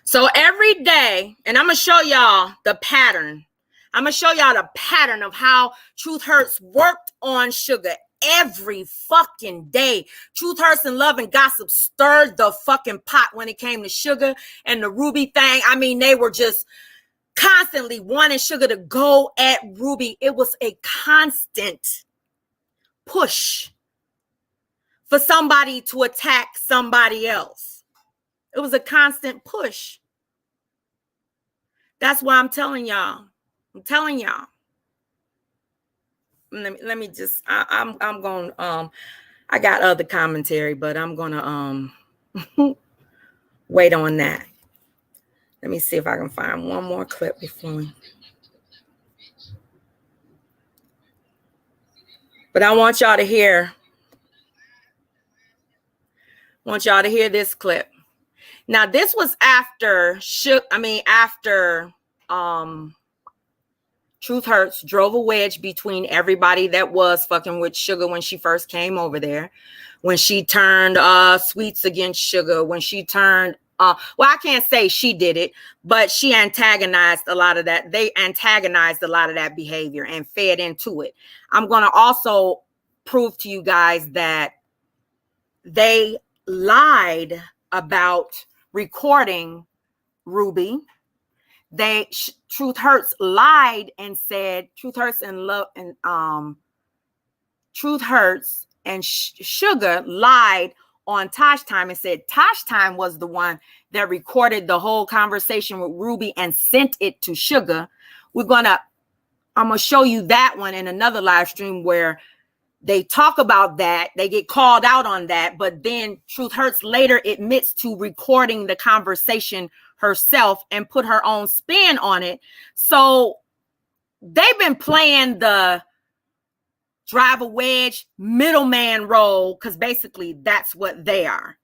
[SPEAKER 1] So every day, and I'm going to show y'all the pattern. I'm going to show y'all the pattern of how Truth Hurts worked on Sugar every fucking day. Truth Hurts and Love and Gossip stirred the fucking pot when it came to Sugar and the Ruby thing. I mean, they were just constantly wanting Sugar to go at Ruby. It was a constant push for somebody to attack somebody else. It was a constant push. That's why I'm telling y'all. I'm telling y'all. Let me just. I'm going. I got other commentary, but I'm gonna wait on that. Let me see if I can find one more clip before we. But I want y'all to hear. Want y'all to hear this clip. Now, this was after Truth Hurts drove a wedge between everybody that was fucking with Sugar when she first came over there. When she turned Sweets against Sugar. When she turned, well, I can't say she did it, but she antagonized a lot of that. They antagonized a lot of that behavior and fed into it. I'm going to also prove to you guys that they lied about recording Ruby. Truth Hurts lied and said Truth Hurts and Love and Truth Hurts and Sugar lied on Tosh Time and said Tosh Time was the one that recorded the whole conversation with Ruby and sent it to Sugar. I'm gonna show you that one in another live stream where they talk about that. They get called out on that, but then Truth Hurts later admits to recording the conversation herself and put her own spin on it. So they've been playing the drive a wedge middleman role because basically that's what they are.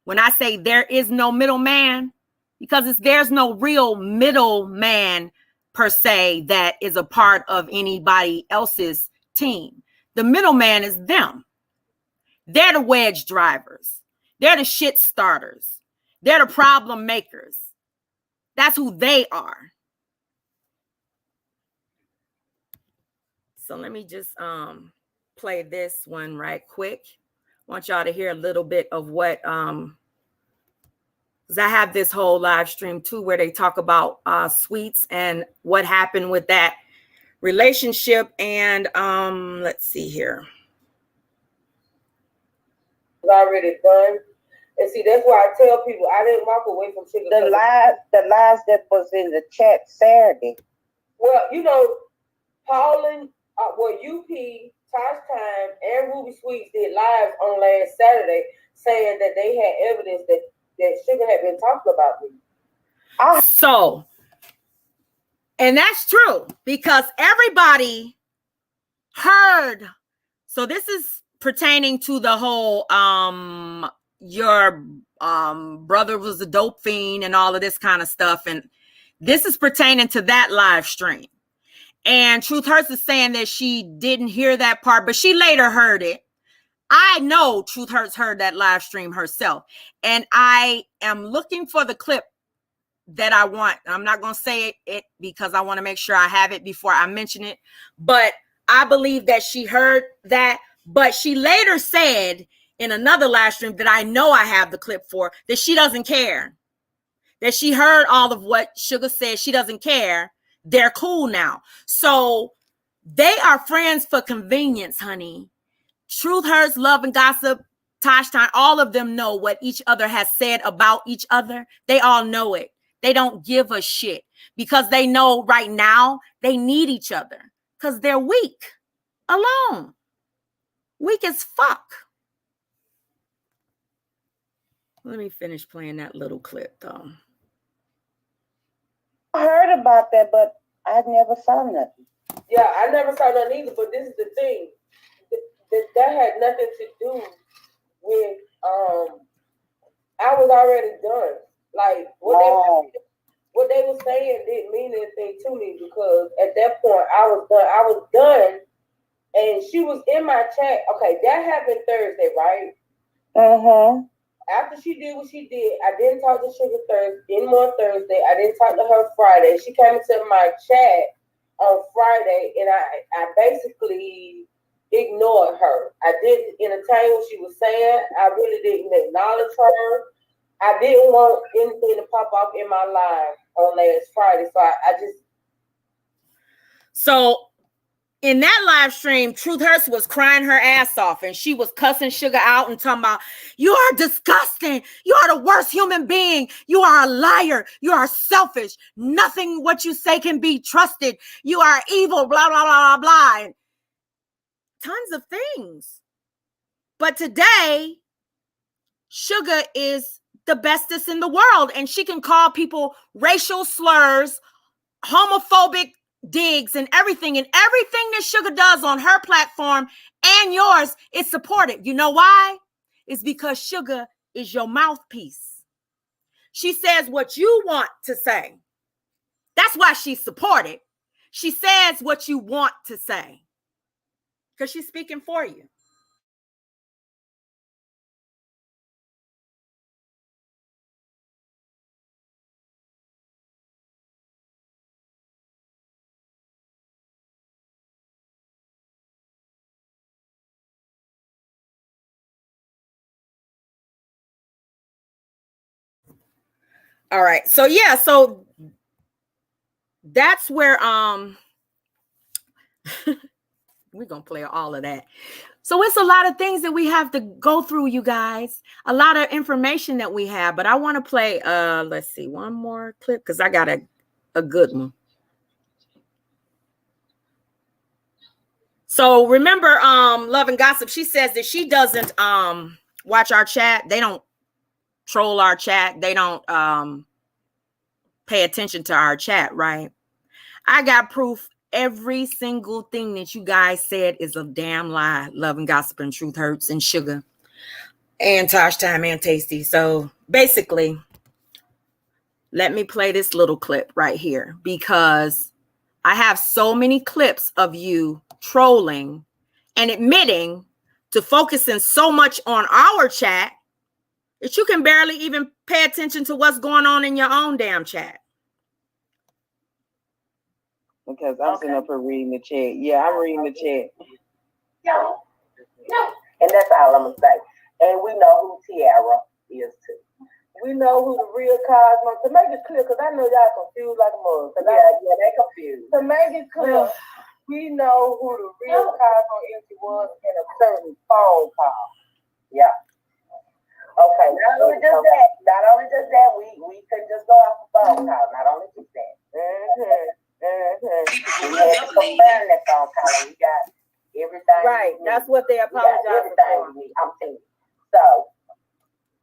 [SPEAKER 1] When I say there is no middleman, because there's no real middleman per se that is a part of anybody else's team. The middleman is them. They're the wedge drivers. They're the shit starters. They're the problem makers. That's who they are. So let me just play this one right quick. I want y'all to hear a little bit of what because I have this whole live stream too where they talk about Sweets and what happened with that relationship. And let's see here.
[SPEAKER 4] Already done. And see, that's why I tell people I didn't walk away from Sugar.
[SPEAKER 7] The lies that was in the chat Saturday.
[SPEAKER 4] Well, you know, Paulin, UP, Tosh Time, and Ruby Sweets did lives on last Saturday saying that they had evidence that Sugar had been talking about me.
[SPEAKER 1] So, and that's true because everybody heard. So this is pertaining to the whole your brother was a dope fiend and all of this kind of stuff, and this is pertaining to that live stream. And Truth Hurts is saying that she didn't hear that part, but she later heard it. I know Truth Hurts heard that live stream herself, and I am looking for the clip that I want. I'm not going to say it because I want to make sure I have it before I mention it, but I believe that she heard that. But she later said in another live stream that I know I have the clip for, that she doesn't care, that she heard all of what Sugar said. She doesn't care. They're cool now. So they are friends for convenience, honey. Truth Hurts, Love and Gossip, Tosh Time, all of them know what each other has said about each other. They all know it. They don't give a shit because they know right now they need each other because they're weak, alone, weak as fuck. Let me finish playing that little clip though.
[SPEAKER 7] I heard about that, but I never saw nothing.
[SPEAKER 4] Yeah, I never saw nothing either, but this is the thing. That had nothing to do with, I was already done. Like, what what they were saying didn't mean anything to me because at that point I was done, and she was in my chat. Okay, that happened Thursday, right? After she did what she did, I didn't talk to Sugar anymore Thursday. I didn't talk to her Friday. She came into my chat on Friday, and I basically ignored her. I didn't entertain what she was saying. I really didn't acknowledge her. I didn't want anything to pop off in my life on last Friday, so I just.
[SPEAKER 1] So in that live stream, Truth Hurts was crying her ass off, and she was cussing Sugar out and talking about, you are disgusting. You are the worst human being. You are a liar. You are selfish. Nothing what you say can be trusted. You are evil, blah, blah, blah, blah, blah. And tons of things. But today, Sugar is the bestest in the world, and she can call people racial slurs, homophobic digs, and everything that Sugar does on her platform and yours is supported. You know why? It's because Sugar is your mouthpiece. She says what you want to say. That's why she's supported. She says what you want to say because she's speaking for you. All right. So yeah, so that's where we're gonna play all of that. So it's a lot of things that we have to go through, you guys. A lot of information that we have, but I want to play let's see, one more clip because I got a good one. So remember, Love and Gossip, she says that she doesn't watch our chat. They don't troll our chat. They don't pay attention to our chat, right? I got proof. Every single thing that you guys said is a damn lie. Love and Gossip and Truth Hurts and Sugar and Tosh Time and Tasty. So basically, let me play this little clip right here because I have so many clips of you trolling and admitting to focusing so much on our chat that you can barely even pay attention to what's going on in your own damn chat.
[SPEAKER 7] Because I'm sitting up here reading the chat. Yeah, I'm reading the chat.
[SPEAKER 3] No. And that's all I'm going to say. And we know who Tiara is too. We know who the real Cosmo. To make it clear, because I know y'all confused like a mother. Yeah, they confused. To make it clear, we know who the real Cosmo Empty was in a certain phone call. Yeah. Okay. Not only just that, we couldn't just go off the phone call. Not only just that. We had to confirm that phone call. We got everything. Right. That's what they apologize for. I'm saying. So,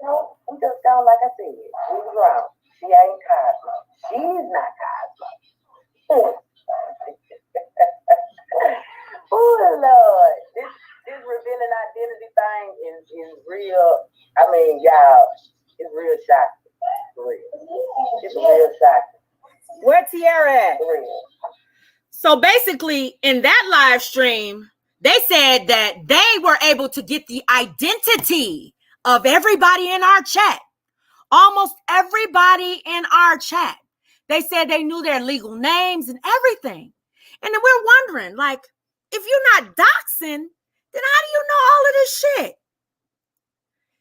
[SPEAKER 3] no, we just don't, like I said, we was wrong. She ain't Cosmo. She's not Cosmo. Oh, Lord. This revealing identity thing is real. I mean, y'all, it's real shocking. For real. It's real shocking. Where Tiara at?
[SPEAKER 1] So basically, in that live stream, they said that they were able to get the identity of everybody in our chat. Almost everybody in our chat. They said they knew their legal names and everything. And then we're wondering, like, if you're not doxing, then how do you know all of this shit?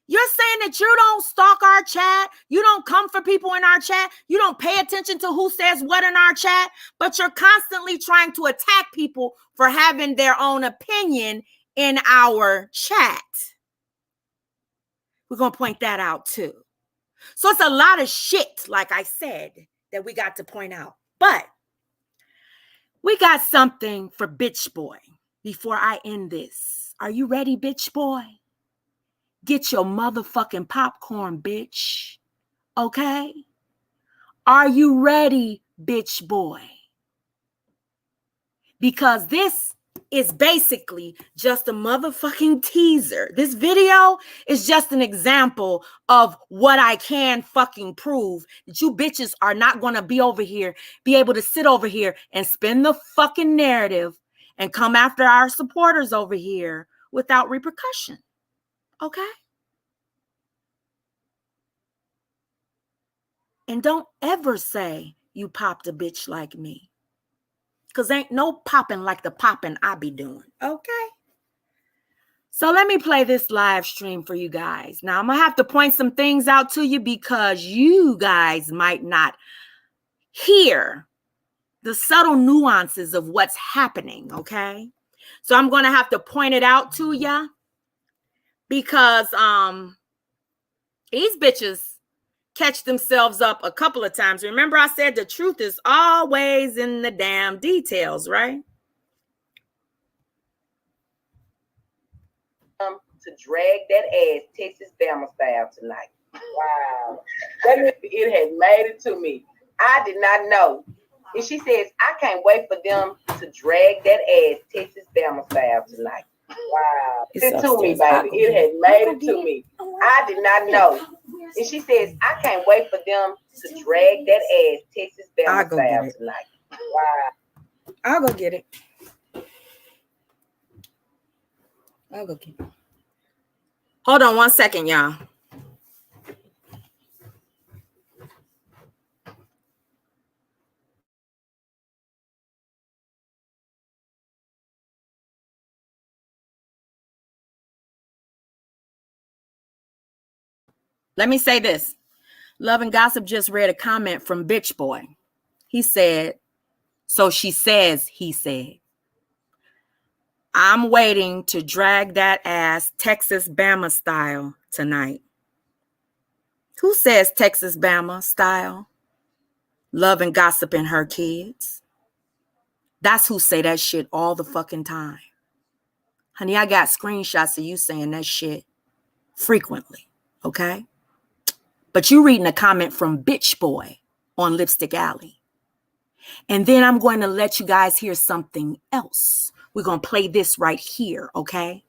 [SPEAKER 1] You're saying that you don't stalk our chat. You don't come for people in our chat. You don't pay attention to who says what in our chat, but you're constantly trying to attack people for having their own opinion in our chat. We're going to point that out too. So it's a lot of shit, like I said, that we got to point out. But we got something for Bitch Boy before I end this. Are you ready, Bitch Boy? Get your motherfucking popcorn, bitch. Okay? Are you ready, Bitch Boy? Because this is basically just a motherfucking teaser. This video is just an example of what I can fucking prove, that you bitches are not going to be able to sit over here and spin the fucking narrative and come after our supporters over here without repercussion. Okay? And don't ever say you popped a bitch like me. Because ain't no popping like the popping I be doing. Okay? So let me play this live stream for you guys. Now, I'm going to have to point some things out to you because you guys might not hear the subtle nuances of what's happening, okay? So I'm going to have to point it out to you because these bitches catch themselves up a couple of times. Remember I said the truth is always in the damn details, right?
[SPEAKER 4] To drag that ass Texas Bama style tonight. Wow. It had made it to me. I did not know. And she says, I can't wait for them to drag that ass Texas Bama style tonight. Wow. It to me, baby. It had made it to me. I did not know. And she says, I can't wait for them to drag that ass Texas Bama style tonight. Wow.
[SPEAKER 1] I'll go get it. I'll go get it. Hold on 1 second, y'all. Let me say this. Love and Gossip just read a comment from Bitch Boy. He said, so she says he said, I'm waiting to drag that ass Texas Bama style tonight. Who says Texas Bama style? Love and Gossip and her kids. That's who say that shit all the fucking time. Honey, I got screenshots of you saying that shit frequently, okay? But you reading a comment from Bitch Boy on Lipstick Alley. And then I'm going to let you guys hear something else. We're going to play this right here, okay?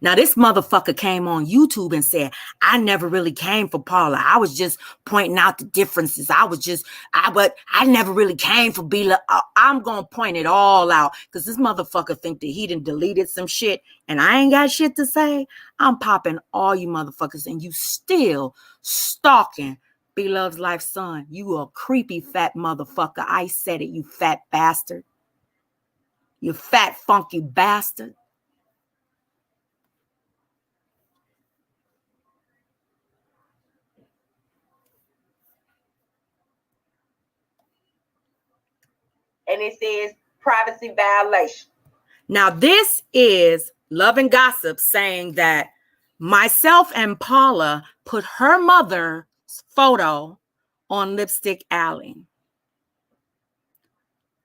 [SPEAKER 1] Now, this motherfucker came on YouTube and said, I never really came for Paula. I was just pointing out the differences. But I never really came for Bila. I'm going to point it all out because this motherfucker think that he done deleted some shit and I ain't got shit to say. I'm popping all you motherfuckers and you still stalking Beloved's Life son. You a creepy fat motherfucker. I said it, you fat bastard. You fat funky bastard.
[SPEAKER 4] And it says privacy violation.
[SPEAKER 1] Now, this is Love and Gossip saying that myself and Paula put her mother's photo on Lipstick Alley.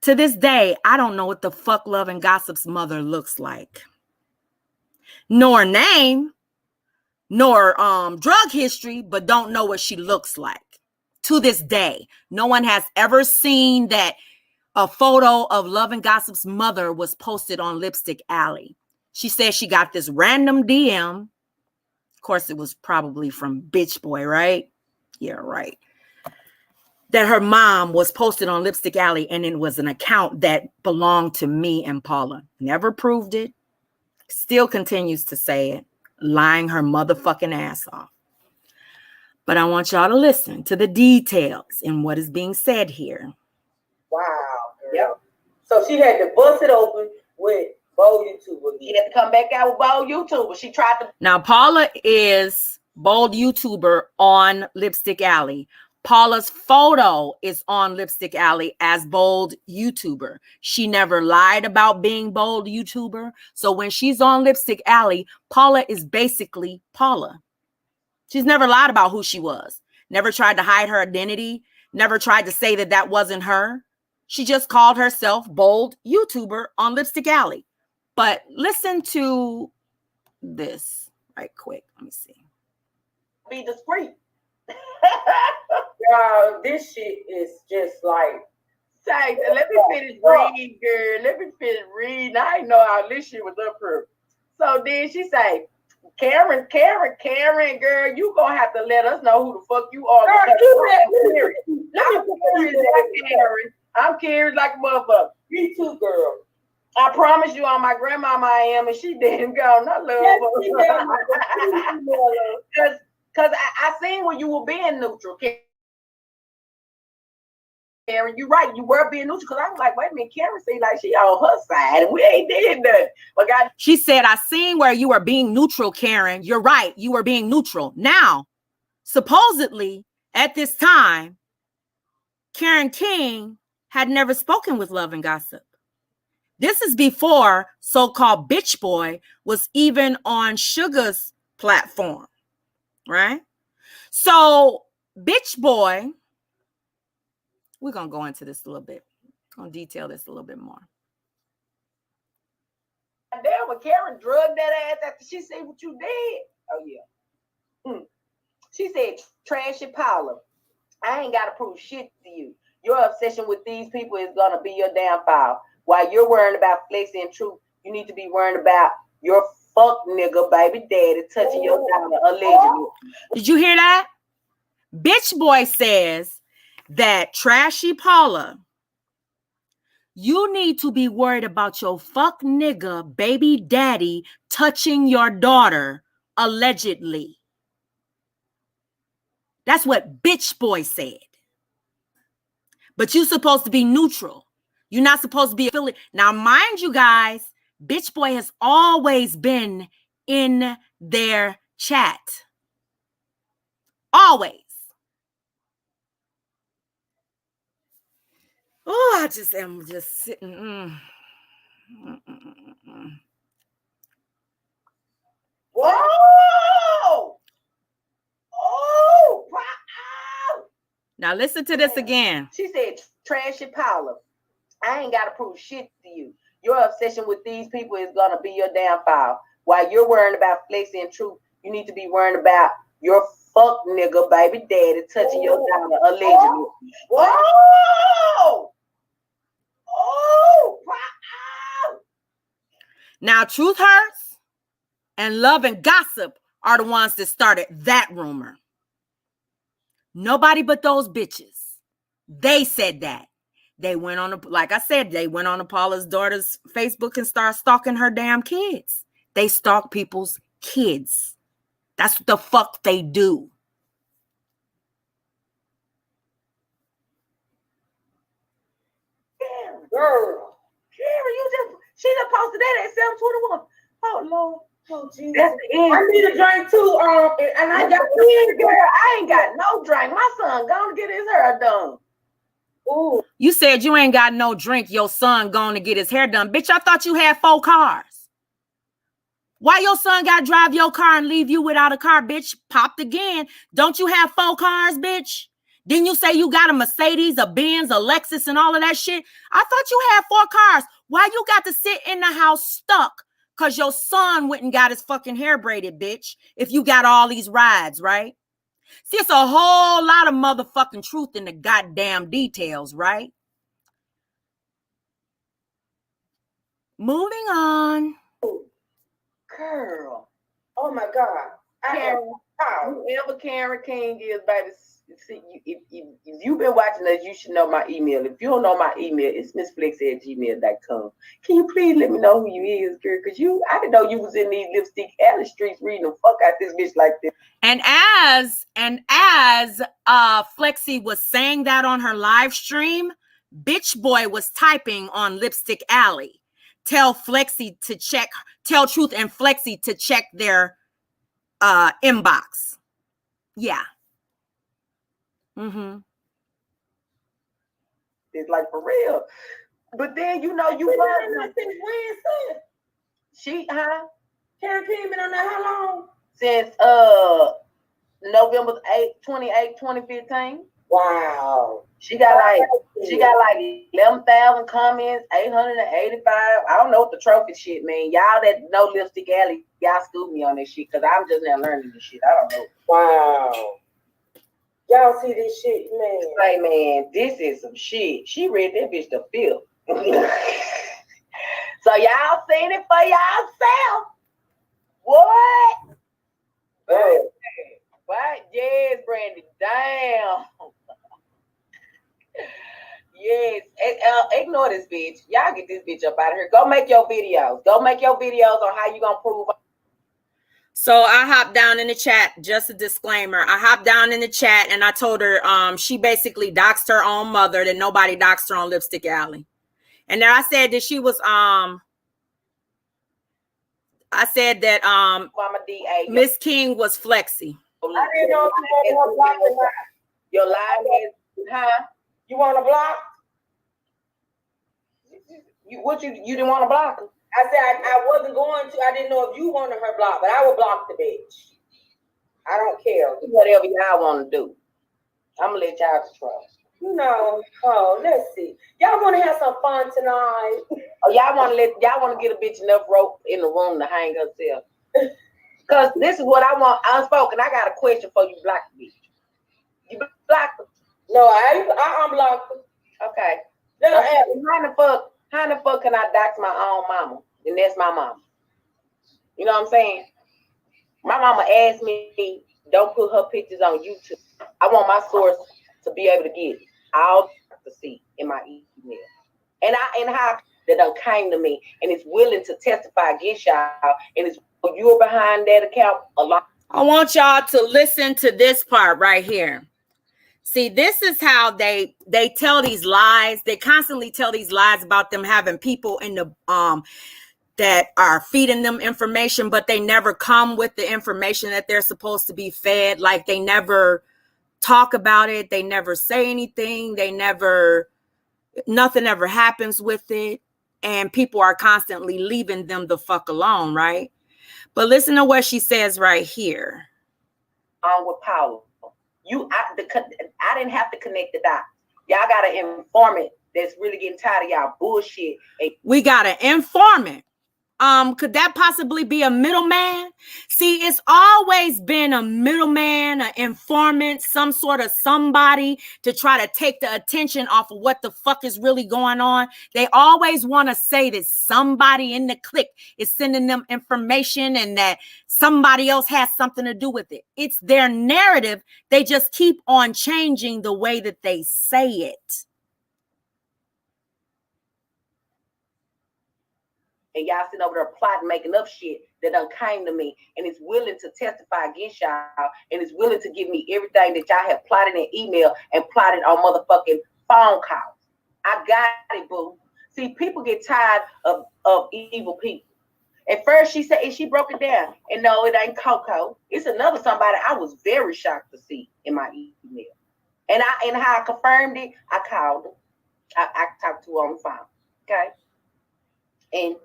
[SPEAKER 1] To this day, I don't know what the fuck Love and Gossip's mother looks like. Nor name, nor drug history, but don't know what she looks like. To this day, no one has ever seen that a photo of Love and Gossip's mother was posted on Lipstick Alley. She said she got this random DM. Of course, it was probably from Bitch Boy, right? Yeah, right. That her mom was posted on Lipstick Alley and it was an account that belonged to me and Paula. Never proved it. Still continues to say it. Lying her motherfucking ass off. But I want y'all to listen to the details in what is being said here.
[SPEAKER 4] Wow. Yep. So she had to bust it open with Bold YouTuber. She had to come back out with Bold YouTuber. She tried to.
[SPEAKER 1] Now, Paula is Bold YouTuber on Lipstick Alley. Paula's photo is on Lipstick Alley as Bold YouTuber. She never lied about being Bold YouTuber. So when she's on Lipstick Alley, Paula is basically Paula. She's never lied about who she was. Never tried to hide her identity. Never tried to say that that wasn't her. She just called herself Bold YouTuber on Lipstick Alley. But listen to this right quick. Let me see.
[SPEAKER 4] Be discreet. This shit is just like Say, let me finish reading, girl. Let me finish reading. I didn't know how this shit was up here. So then she say, Karen, girl, you gonna have to let us know who the fuck you are. I'm curious like a motherfucker.
[SPEAKER 5] Me too, girl.
[SPEAKER 4] I promise you on my grandmama I am, and she didn't go. No love. Because I seen when you were being neutral, Karen. You're right. You were being neutral. Because I was like, wait a minute, Karen seems like she on her side, and we ain't did nothing. But God,
[SPEAKER 1] she said, I seen where you were being neutral, Karen. You're right. You were being neutral. Now, supposedly, at this time, Karen King had never spoken with Love and Gossip. This is before so-called Bitch Boy was even on Sugar's platform, right? So, Bitch Boy, we're going to go into this a little bit. I'm going to detail this a little bit more.
[SPEAKER 4] damn, when Karen drugged that ass after she said what you did. Oh, yeah. She said, Trashy Paula, I ain't got to prove shit to you. Your obsession with these people is going to be your downfall. While you're worrying about flexing and truth, you need to be worrying about your fuck nigga baby daddy touching your daughter allegedly.
[SPEAKER 1] Did you hear that? Bitch Boy says that Trashy Paula, you need to be worried about your fuck nigga baby daddy touching your daughter allegedly. That's what Bitch Boy said. But you're supposed to be neutral. You're not supposed to be affiliated. Now, mind you guys, Bitch Boy has always been in their chat. Always. Oh, I just am just sitting.
[SPEAKER 4] Whoa! Oh! Wow!
[SPEAKER 1] Now listen to this again.
[SPEAKER 4] She said, Trashy Paula, I ain't got to prove shit to you. Your obsession with these people is going to be your downfall. While you're worrying about flexing and truth, you need to be worrying about your fuck nigga baby daddy touching your daughter allegedly. Whoa! Oh! Wow!
[SPEAKER 1] Now, Truth Hurts and Love and Gossip are the ones that started that rumor. Nobody but those bitches. They said that. They went on, like I said, they went on Paula's daughter's Facebook and started stalking her damn kids. They stalk people's kids. That's what the fuck they do.
[SPEAKER 4] Girl, she just posted that at 7:21. Oh Lord, oh Jesus. That's the end.
[SPEAKER 5] I need a drink too. And I got
[SPEAKER 4] girl. I ain't got no drink. My son gonna get his hair done.
[SPEAKER 1] Ooh. You said you ain't got no drink. Your son going to get his hair done. Bitch, I thought you had 4 cars. Why your son got to drive your car and leave you without a car, bitch? Popped again. Don't you have 4 cars, bitch? Didn't you say you got a Mercedes, a Benz, a Lexus, and all of that shit? I thought you had 4 cars. Why you got to sit in the house stuck? Because your son went and got his fucking hair braided, bitch. If you got all these rides, right? See, it's a whole lot of motherfucking truth in the goddamn details, right? Moving on.
[SPEAKER 4] Girl.
[SPEAKER 5] Oh my God.
[SPEAKER 4] Karen, whoever Karen King is, baby, see, if you've been watching us, you should know my email. If you don't know my email, it's missflex@gmail.com. Can you please let me know who you is, girl? Because I didn't know you was in these lipstick alley streets reading the fuck out this bitch like this.
[SPEAKER 1] And as Flexi was saying that on her live stream, Bitch Boy was typing on Lipstick Alley. Tell Truth and Flexi to check their inbox. Yeah. Mm-hmm.
[SPEAKER 4] It's like for real. But then you
[SPEAKER 5] since Wednesday. Karen King been on there how long?
[SPEAKER 4] Since November 28, 2015.
[SPEAKER 5] Wow.
[SPEAKER 4] She got like 11,000 comments, 885. I don't know what the trophy shit mean. Y'all that know Lipstick Alley, y'all school me on this shit because I'm just now learning this shit. I don't know.
[SPEAKER 5] Wow.
[SPEAKER 4] Y'all see this shit, man?
[SPEAKER 7] Hey, man, this is some shit. She read that bitch to feel. So y'all seen it for yourself. What? What? Yes, Brandy. Damn. Yes. Ignore this bitch. Y'all get this bitch up out of here. Go make your videos. Go make your videos on how you gonna prove.
[SPEAKER 1] So I hopped down in the chat, just a disclaimer. I hopped down in the chat and I told her she basically doxed her own mother, that nobody doxed her on Lipstick Alley. And then I said that she was I said that
[SPEAKER 7] Mama D.A.
[SPEAKER 1] Miss King was flexy.
[SPEAKER 4] I didn't know if you want to block or not.
[SPEAKER 7] Your live is, huh?
[SPEAKER 4] You want to block?
[SPEAKER 7] You didn't want to block her?
[SPEAKER 4] I said I wasn't going to. I didn't know if you wanted her blocked, but I would block the bitch. I don't care.
[SPEAKER 7] Whatever y'all want to do. I'm going to let y'all trust.
[SPEAKER 4] You know, let's see. Y'all want to have some fun tonight?
[SPEAKER 7] Oh, y'all want to get a bitch enough rope in the room to hang herself. Because this is what I want unspoken. I got a question for you, black bitch. You blocked her?
[SPEAKER 4] No, I unblocked her.
[SPEAKER 7] Okay.
[SPEAKER 4] No,
[SPEAKER 7] How the fuck can I dox my own mama? And that's my mama. You know what I'm saying? My mama asked me, don't put her pictures on YouTube. I want my source to be able to get it. I'll to see in my email. And how that done came to me and is willing to testify against y'all, and it's you're behind that account a lot.
[SPEAKER 1] I want y'all to listen to this part right here. See, this is how they tell these lies. They constantly tell these lies about them having people in the that are feeding them information, but they never come with the information that they're supposed to be fed. Like, they never talk about it. They never say anything. Nothing ever happens with it. And people are constantly leaving them the fuck alone, right? But listen to what she says right here.
[SPEAKER 7] With Paula. I didn't have to connect the dots. Y'all got an informant that's really getting tired of y'all bullshit.
[SPEAKER 1] We got an informant. Could that possibly be a middleman? See, it's always been a middleman, an informant, some sort of somebody to try to take the attention off of what the fuck is really going on. They always want to say that somebody in the clique is sending them information and that somebody else has something to do with it. It's their narrative. They just keep on changing the way that they say it.
[SPEAKER 7] And y'all sitting over there plotting, making up shit that done came to me and is willing to testify against y'all and is willing to give me everything that y'all have plotted in email and plotted on motherfucking phone calls. I got it, boo. See, people get tired of evil people. At first, she said, and she broke it down. And no, it ain't Coco. It's another somebody I was very shocked to see in my email. And how I confirmed it, I called her. I talked to her on the phone. Okay? And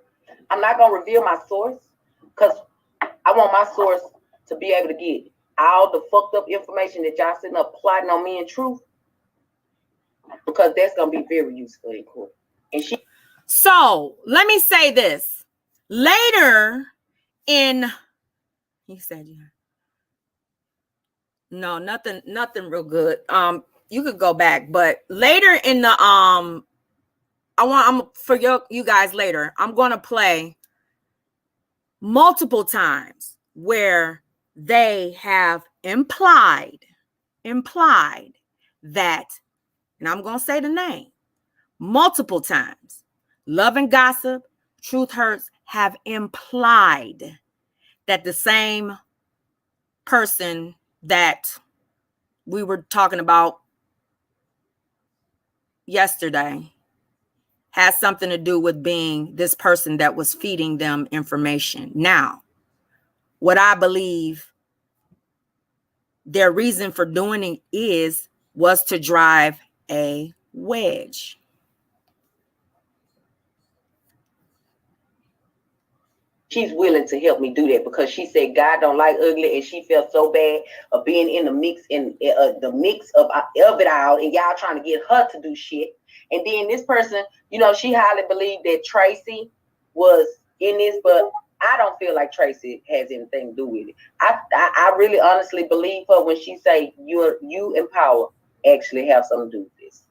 [SPEAKER 7] I'm not going to reveal my source because I want my source to be able to get all the fucked up information that y'all sitting up plotting on me in truth, because that's going to be very useful in court. And
[SPEAKER 1] So let me say this. Later in, he said, yeah. No, nothing real good. You could go back, but later in the I'm for you guys later. I'm going to play multiple times where they have implied that, and I'm going to say the name multiple times. Love and Gossip, Truth Hurts have implied that the same person that we were talking about yesterday has something to do with being this person that was feeding them information. Now, what I believe their reason for doing it was to drive a wedge.
[SPEAKER 7] she's willing to help me do that because she said God don't like ugly, and she felt so bad of being in the mix of it all, and y'all trying to get her to do shit. And then this person, you know, she highly believed that Tracy was in this, but I don't feel like Tracy has anything to do with it. I really honestly believe her when she say you and Power actually have something to do with this.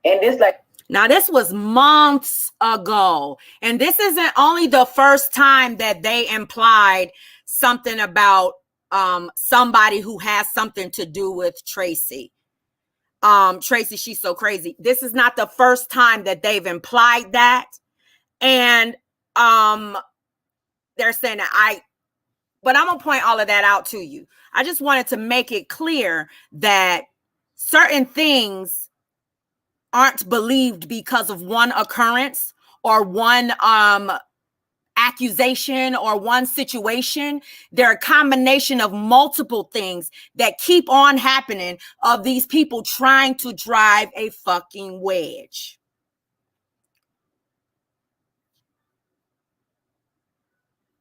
[SPEAKER 7] And this like
[SPEAKER 1] now this was months ago, and this isn't only the first time that they implied something about somebody who has something to do with Tracy. Tracy, she's so crazy. This is not the first time that they've implied that. And they're saying that but I'm gonna point all of that out to you. I just wanted to make it clear that certain things aren't believed because of one occurrence or one accusation or one situation. They're a combination of multiple things that keep on happening of these people trying to drive a fucking wedge.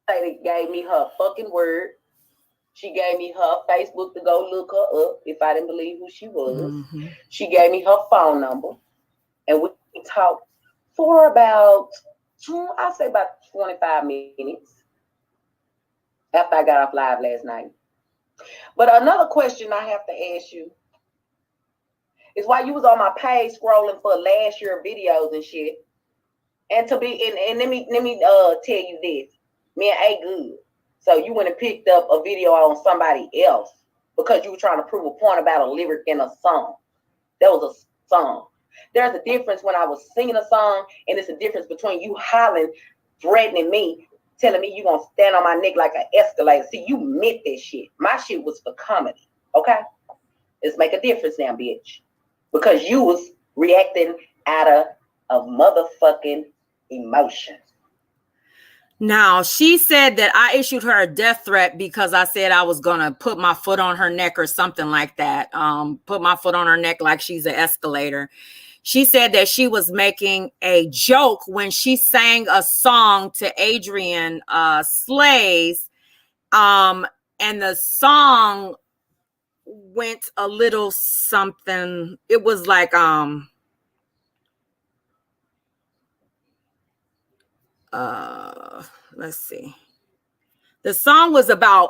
[SPEAKER 7] lady gave me her fucking word. She gave me her Facebook to go look her up if I didn't believe who she was. Mm-hmm. She gave me her phone number, and we talked for about, I'll say about 25 minutes after I got off live last night. But another question I have to ask you is why you was on my page scrolling for last year videos and shit. And to be and let me tell you this. Me and A good. So you went and picked up a video on somebody else because you were trying to prove a point about a lyric in a song. That was a song. There's a difference when I was singing a song, and it's a difference between you hollering, threatening me, telling me you gonna stand on my neck like an escalator. See, you meant that shit. My shit was for comedy. Okay? Let's make a difference now, bitch. Because you was reacting out of motherfucking emotion.
[SPEAKER 1] Now, she said that I issued her a death threat because I said I was going to put my foot on her neck or something like that. Put my foot on her neck like she's an escalator. She said that she was making a joke when she sang a song to Adrian Slays. And the song went a little something. It was like, let's see. The song was about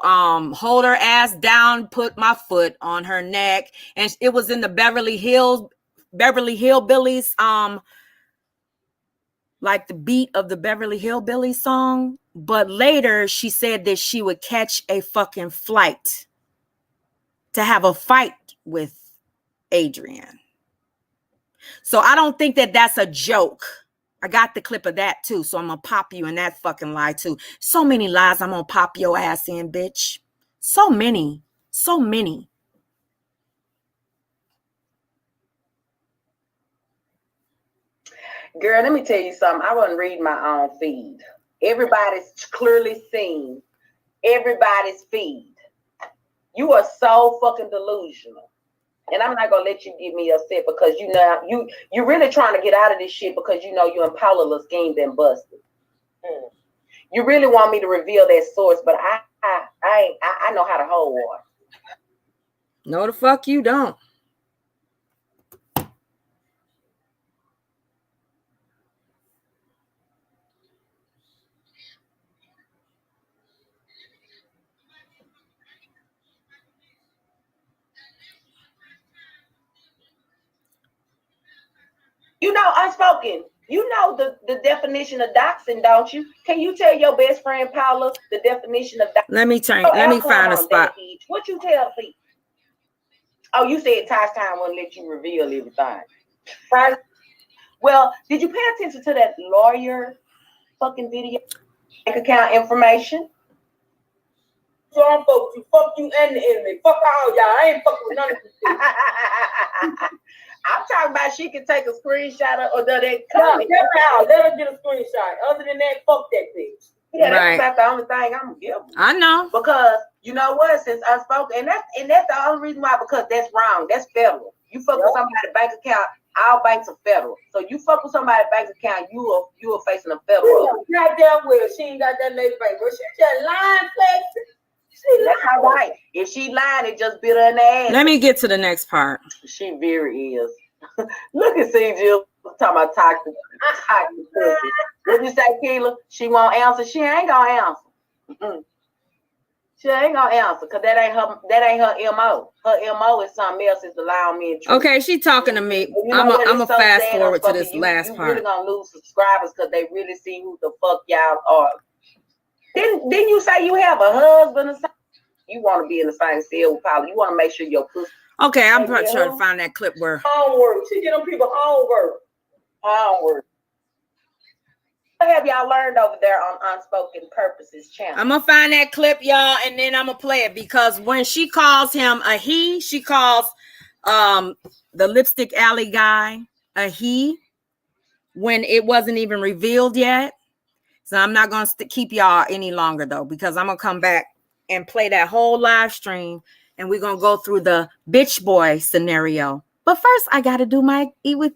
[SPEAKER 1] hold her ass down, put my foot on her neck, and it was in the Beverly Hillbillies, like the beat of the Beverly Hillbillies song. But later she said that she would catch a fucking flight to have a fight with Adrian. So I don't think that that's a joke. I got the clip of that too, so I'm gonna pop you in that fucking lie too. So many lies I'm gonna pop your ass in, bitch. So many.
[SPEAKER 7] Girl, let me tell you something. I wasn't reading my own feed. Everybody's clearly seen everybody's feed. You are so fucking delusional. And I'm not gonna let you get me upset because you know you're really trying to get out of this shit because you know you and Paula schemed and busted. You really want me to reveal that source, but I know how to hold water.
[SPEAKER 1] No, the fuck you don't.
[SPEAKER 7] You know, unspoken. You know the definition of doxing, don't you? Can you tell your best friend Paula the definition of doxing?
[SPEAKER 1] Let me find a spot.
[SPEAKER 7] What you tell people? Oh, you said Ty's time wouldn't let you reveal everything. Right? Well, did you pay attention to that lawyer fucking video? Bank account information?
[SPEAKER 4] So I'm folks, you fuck you and the enemy. Fuck all y'all. I ain't fucking with none of you.
[SPEAKER 7] I'm talking about she can take a screenshot of that
[SPEAKER 4] comment. Let her get a screenshot. Other than that, fuck that bitch.
[SPEAKER 7] Yeah, that's about the only thing I'm gonna give.
[SPEAKER 1] I know.
[SPEAKER 7] Because you know what? Since I spoke, and that's the only reason why, because that's wrong. That's federal. You fuck with somebody's bank account, all banks are federal. So you fuck with somebody's bank account, you are facing a federal.
[SPEAKER 4] Goddamn well, she ain't got that lady bank. But she just lying, flexing.
[SPEAKER 7] That's all right. If she lying, it just bit her in the ass.
[SPEAKER 1] Let me get to the next part.
[SPEAKER 7] She very is. Look at CJ talking about toxic pussy. What you say, Keela? She won't answer. She ain't gonna answer. She ain't gonna answer because that ain't her MO. Her MO is something else. Is allowing me to.
[SPEAKER 1] Okay, she talking to me.
[SPEAKER 7] You know
[SPEAKER 1] I'm a
[SPEAKER 7] so
[SPEAKER 1] fast
[SPEAKER 7] sad,
[SPEAKER 1] forward to this last
[SPEAKER 7] you
[SPEAKER 1] part.
[SPEAKER 7] You really gonna lose subscribers because they really see who the fuck y'all are. Didn't you say you have a husband or something? You want to be in the same cell with Paula. You want to make sure your pussy.
[SPEAKER 1] Okay, I'm trying to find that clip where.
[SPEAKER 7] Homework. She get them people homework. Homework. What have y'all learned over there on Unspoken Purposes channel?
[SPEAKER 1] I'm gonna find that clip, y'all, and then I'm gonna play it because when she calls him a he, she calls the Lipstick Alley guy a he when it wasn't even revealed yet. So I'm not gonna keep y'all any longer though, because I'm gonna come back and play that whole live stream, and we're gonna go through the bitch boy scenario. But first, I got to do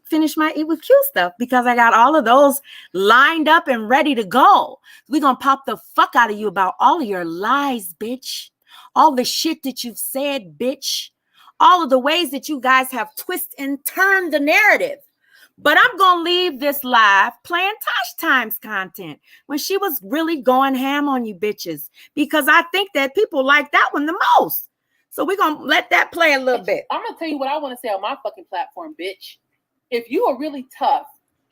[SPEAKER 1] finish my Eat with Q stuff because I got all of those lined up and ready to go. We're going to pop the fuck out of you about all of your lies, bitch. All the shit that you've said, bitch. All of the ways that you guys have twisted and turned the narrative. But I'm going to leave this live playing Tosh Times content when she was really going ham on you bitches because I think that people like that one the most. So we're going to let that play a little bit.
[SPEAKER 6] I'm going to tell you what I want to say on my fucking platform, bitch. If you are really tough,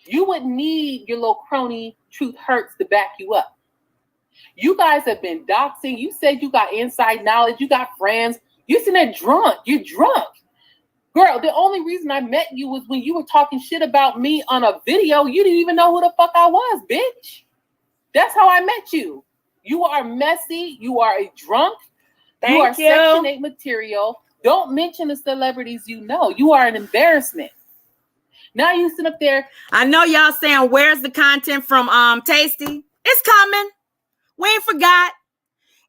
[SPEAKER 6] you wouldn't need your little crony Truth Hurts to back you up. You guys have been doxing. You said you got inside knowledge. You got friends. You're sitting there drunk. You're drunk. Girl, the only reason I met you was when you were talking shit about me on a video. You didn't even know who the fuck I was, bitch. That's how I met you. You are messy. You are a drunk. You are Section 8 material. Don't mention the celebrities you know. You are an embarrassment. Now you sit up there.
[SPEAKER 1] I know y'all saying, where's the content from Tasty? It's coming. We ain't forgot.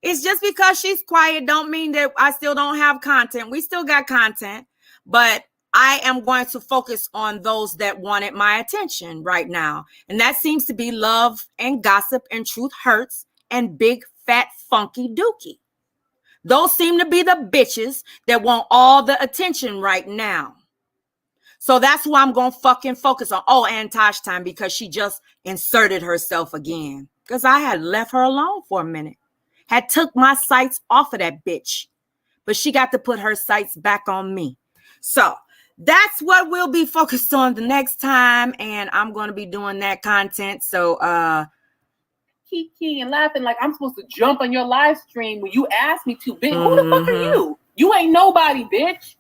[SPEAKER 1] It's just because she's quiet don't mean that I still don't have content. We still got content. But I am going to focus on those that wanted my attention right now. And that seems to be Love and Gossip and Truth Hurts and Big Fat Funky Dookie. Those seem to be the bitches that want all the attention right now. So that's who I'm going to fucking focus on. Oh, and Tosh Time, because she just inserted herself again. Because I had left her alone for a minute. Had took my sights off of that bitch. But she got to put her sights back on me. So that's what we'll be focused on the next time. And I'm going to be doing that content. So,
[SPEAKER 6] Kiki and laughing like I'm supposed to jump on your live stream when you asked me to, bitch. Who the fuck are you? You ain't nobody, bitch.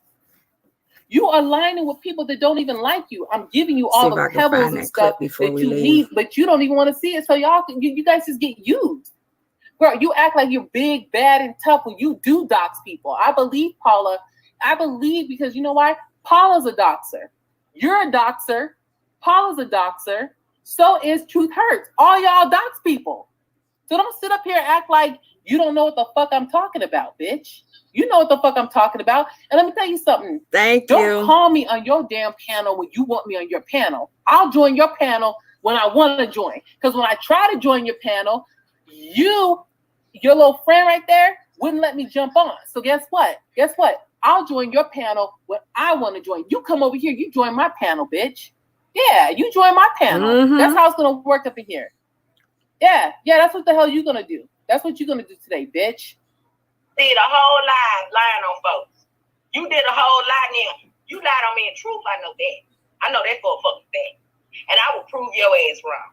[SPEAKER 6] You aligning with people that don't even like you. I'm giving you all the pebbles and stuff that you need, but you don't even want to see it. So y'all, you guys just get used. Girl, you act like you're big, bad, and tough when you do dox people. I believe Paula. I believe because you know why? Paula's a doxer. You're a doxer. Paula's a doxer. So is Truth Hurts. All y'all dox people. So don't sit up here and act like you don't know what the fuck I'm talking about, bitch. You know what the fuck I'm talking about. And let me tell you something. Don't call me on your damn panel when you want me on your panel. I'll join your panel when I want to join. Because when I try to join your panel, your little friend right there wouldn't let me jump on. So guess what? I'll join your panel when I want to join. You come over here, you join my panel, bitch. Yeah, you join my panel. That's how it's going to work up in here. Yeah, that's what the hell you're going to do. That's what you're going to do today, bitch.
[SPEAKER 7] Did a whole lie lying on folks. You did a whole lie now. You lied on me in truth, I know that. I know that for a fucking fact. And I will prove your ass wrong.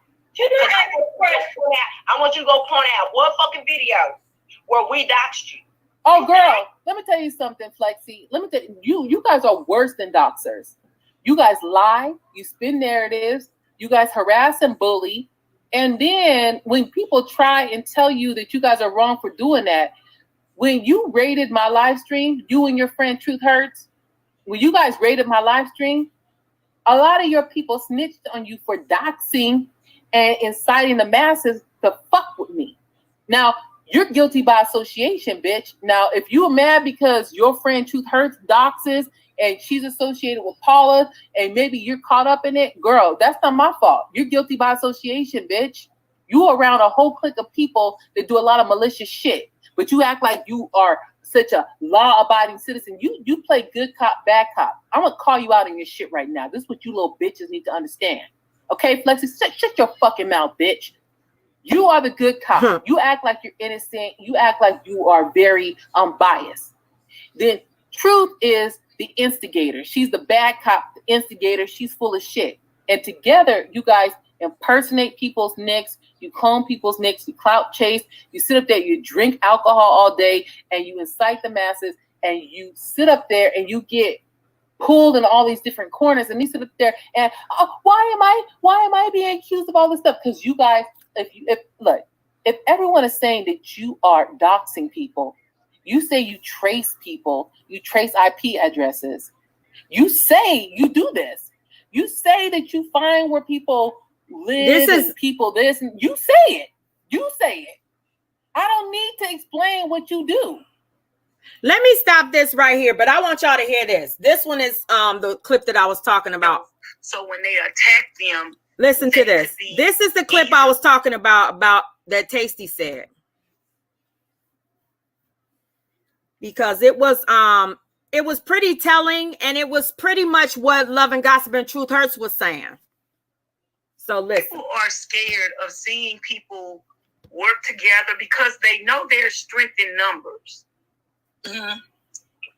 [SPEAKER 7] I want you to go point out what fucking video where we doxed you.
[SPEAKER 6] Oh, girl, let me tell you something, Flexi. Let me tell you, you guys are worse than doxers. You guys lie, you spin narratives, you guys harass and bully. And then when people try and tell you that you guys are wrong for doing that, when you rated my live stream, you and your friend Truth Hurts, when you guys rated my live stream, a lot of your people snitched on you for doxing and inciting the masses to fuck with me. Now, you're guilty by association, bitch. Now, if you're mad because your friend Truth Hurts doxes and she's associated with Paula and maybe you're caught up in it, girl, that's not my fault. You're guilty by association, bitch. You around a whole clique of people that do a lot of malicious shit, but you act like you are such a law-abiding citizen. You play good cop, bad cop. I'm gonna call you out on your shit right now. This is what you little bitches need to understand. Okay, Flexi, shut your fucking mouth, bitch. You are the good cop. You act like you're innocent. You act like you are very biased. Then Truth is the instigator. She's the bad cop, the instigator. She's full of shit. And together, you guys impersonate people's necks. You comb people's necks. You clout chase. You sit up there. You drink alcohol all day, and you incite the masses. And you sit up there, and you get pulled in all these different corners. And you sit up there, and why am I being accused of all this stuff? Because you guys, if everyone is saying that you are doxing people, you say you trace people, you trace IP addresses. You say you do this. You say that you find where people live and people this, and you say it. You say it. I don't need to explain what you do.
[SPEAKER 1] Let me stop this right here, but I want y'all to hear this. This one is the clip that I was talking about.
[SPEAKER 8] So when they attack them,
[SPEAKER 1] listen to this. This is the clip I was talking about that Tasty said. Because it was pretty telling, and it was pretty much what Love and Gossip and Truth Hurts was saying. So listen.
[SPEAKER 8] People are scared of seeing people work together because they know there's strength in numbers. Mm-hmm.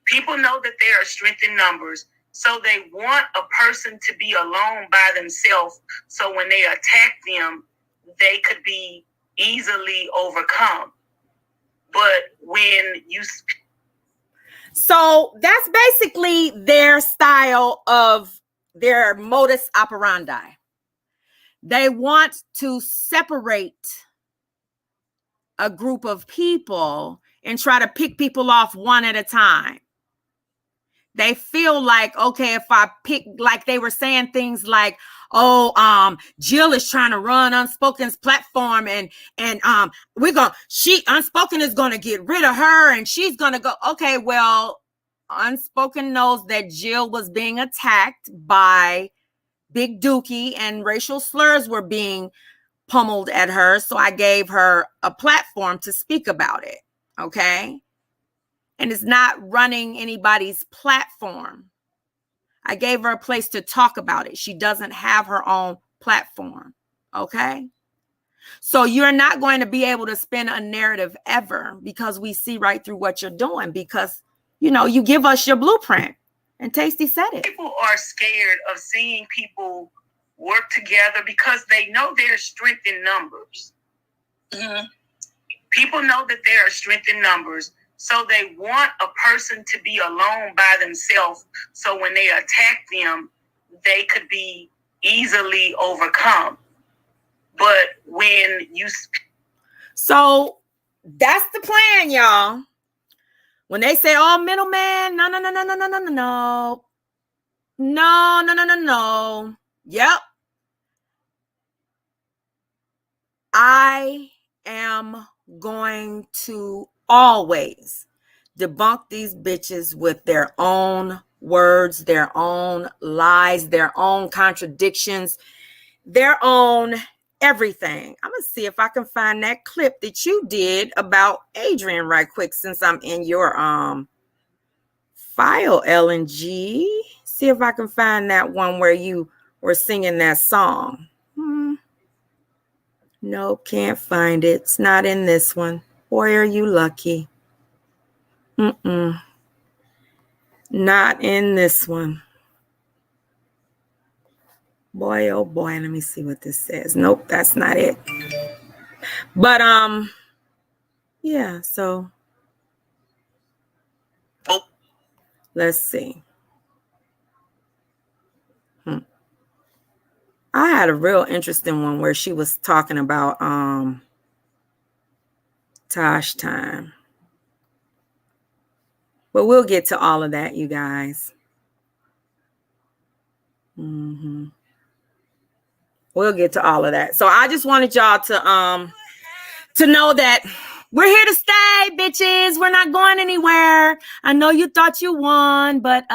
[SPEAKER 8] People know that there are strength in numbers, so they want a person to be alone by themselves, so when they attack them, they could be easily overcome. But when you...
[SPEAKER 1] So that's basically their style of their modus operandi. They want to separate a group of people and try to pick people off one at a time. They feel like, okay, if I pick, like they were saying things like, Jill is trying to run Unspoken's platform, and Unspoken is gonna get rid of her, and she's gonna go. Okay, well, Unspoken knows that Jill was being attacked by Big Dookie, and racial slurs were being pummeled at her, so I gave her a platform to speak about it. Okay. And it's not running anybody's platform. I gave her a place to talk about it. She doesn't have her own platform. Okay. So you're not going to be able to spin a narrative ever, because we see right through what you're doing, because, you give us your blueprint, and Tasty said it.
[SPEAKER 8] People are scared of seeing people work together because they know there's strength in numbers. Mm-hmm. People know that there are strength in numbers, so they want a person to be alone by themselves, so when they attack them, they could be easily overcome. But when you...
[SPEAKER 1] So that's the plan, y'all. When they say, middleman, no. Yep. I am going to always debunk these bitches with their own words, their own lies, their own contradictions, their own everything. I'm going to see if I can find that clip that you did about Adrian right quick, since I'm in your file, LNG. See if I can find that one where you were singing that song. Nope, can't find it. It's not in this one. Boy, are you lucky. Not in this one. Boy, oh boy, let me see what this says. Nope, that's not it. But yeah, so let's see. I had a real interesting one where she was talking about Tosh time. But we'll get to all of that, you guys. We'll get to all of that. So I just wanted y'all to know that we're here to stay, bitches. We're not going anywhere. I know you thought you won, but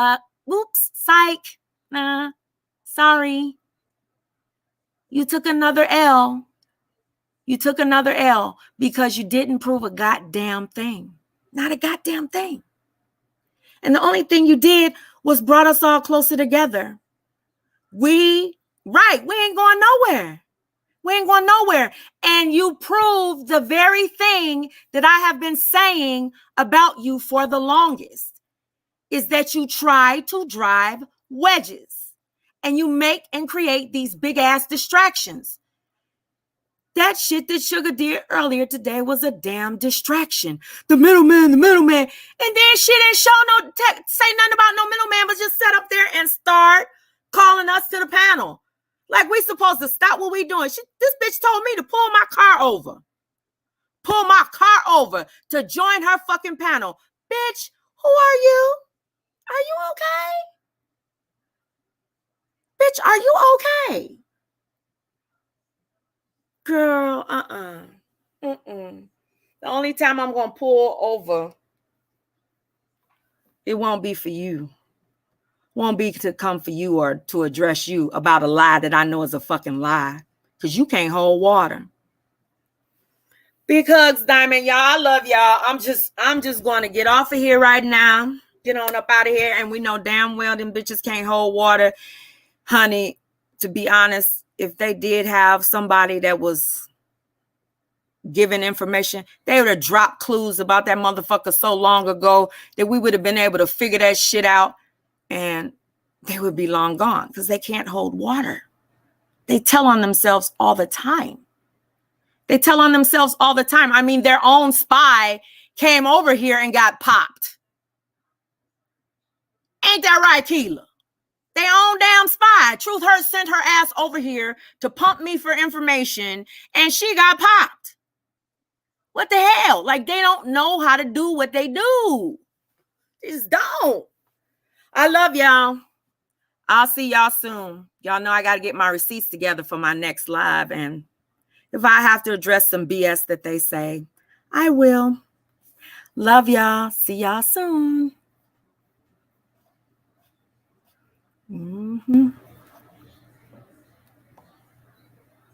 [SPEAKER 1] oops, psych. Nah, sorry. You took another L. You took another L because you didn't prove a goddamn thing. Not a goddamn thing. And the only thing you did was brought us all closer together. We ain't going nowhere. We ain't going nowhere. And you proved the very thing that I have been saying about you for the longest, is that you try to drive wedges and you make and create these big ass distractions. That shit that Sugar did earlier today was a damn distraction. The middleman. And then she didn't show say nothing about no middleman, but just sat up there and start calling us to the panel. Like we supposed to stop what we doing. This bitch told me to pull my car over to join her fucking panel. Bitch, who are you? Are you okay? Bitch, are you okay? Girl, The only time I'm going to pull over, it won't be for you. Won't be to come for you or to address you about a lie that I know is a fucking lie. Because you can't hold water. Big hugs, Diamond. Y'all, I love y'all. I'm just going to get off of here right now. Get on up out of here. And we know damn well them bitches can't hold water. Honey, to be honest, if they did have somebody that was giving information, they would have dropped clues about that motherfucker so long ago that we would have been able to figure that shit out, and they would be long gone because they can't hold water. They tell on themselves all the time. I mean, their own spy came over here and got popped. Ain't that right, Keela? Their own damn spy. Truth Hurts sent her ass over here to pump me for information, and she got popped. What the hell? Like, they don't know how to do what they do. They just don't. I love y'all. I'll see y'all soon. Y'all know I got to get my receipts together for my next live, and if I have to address some BS that they say, I will. Love y'all. See y'all soon.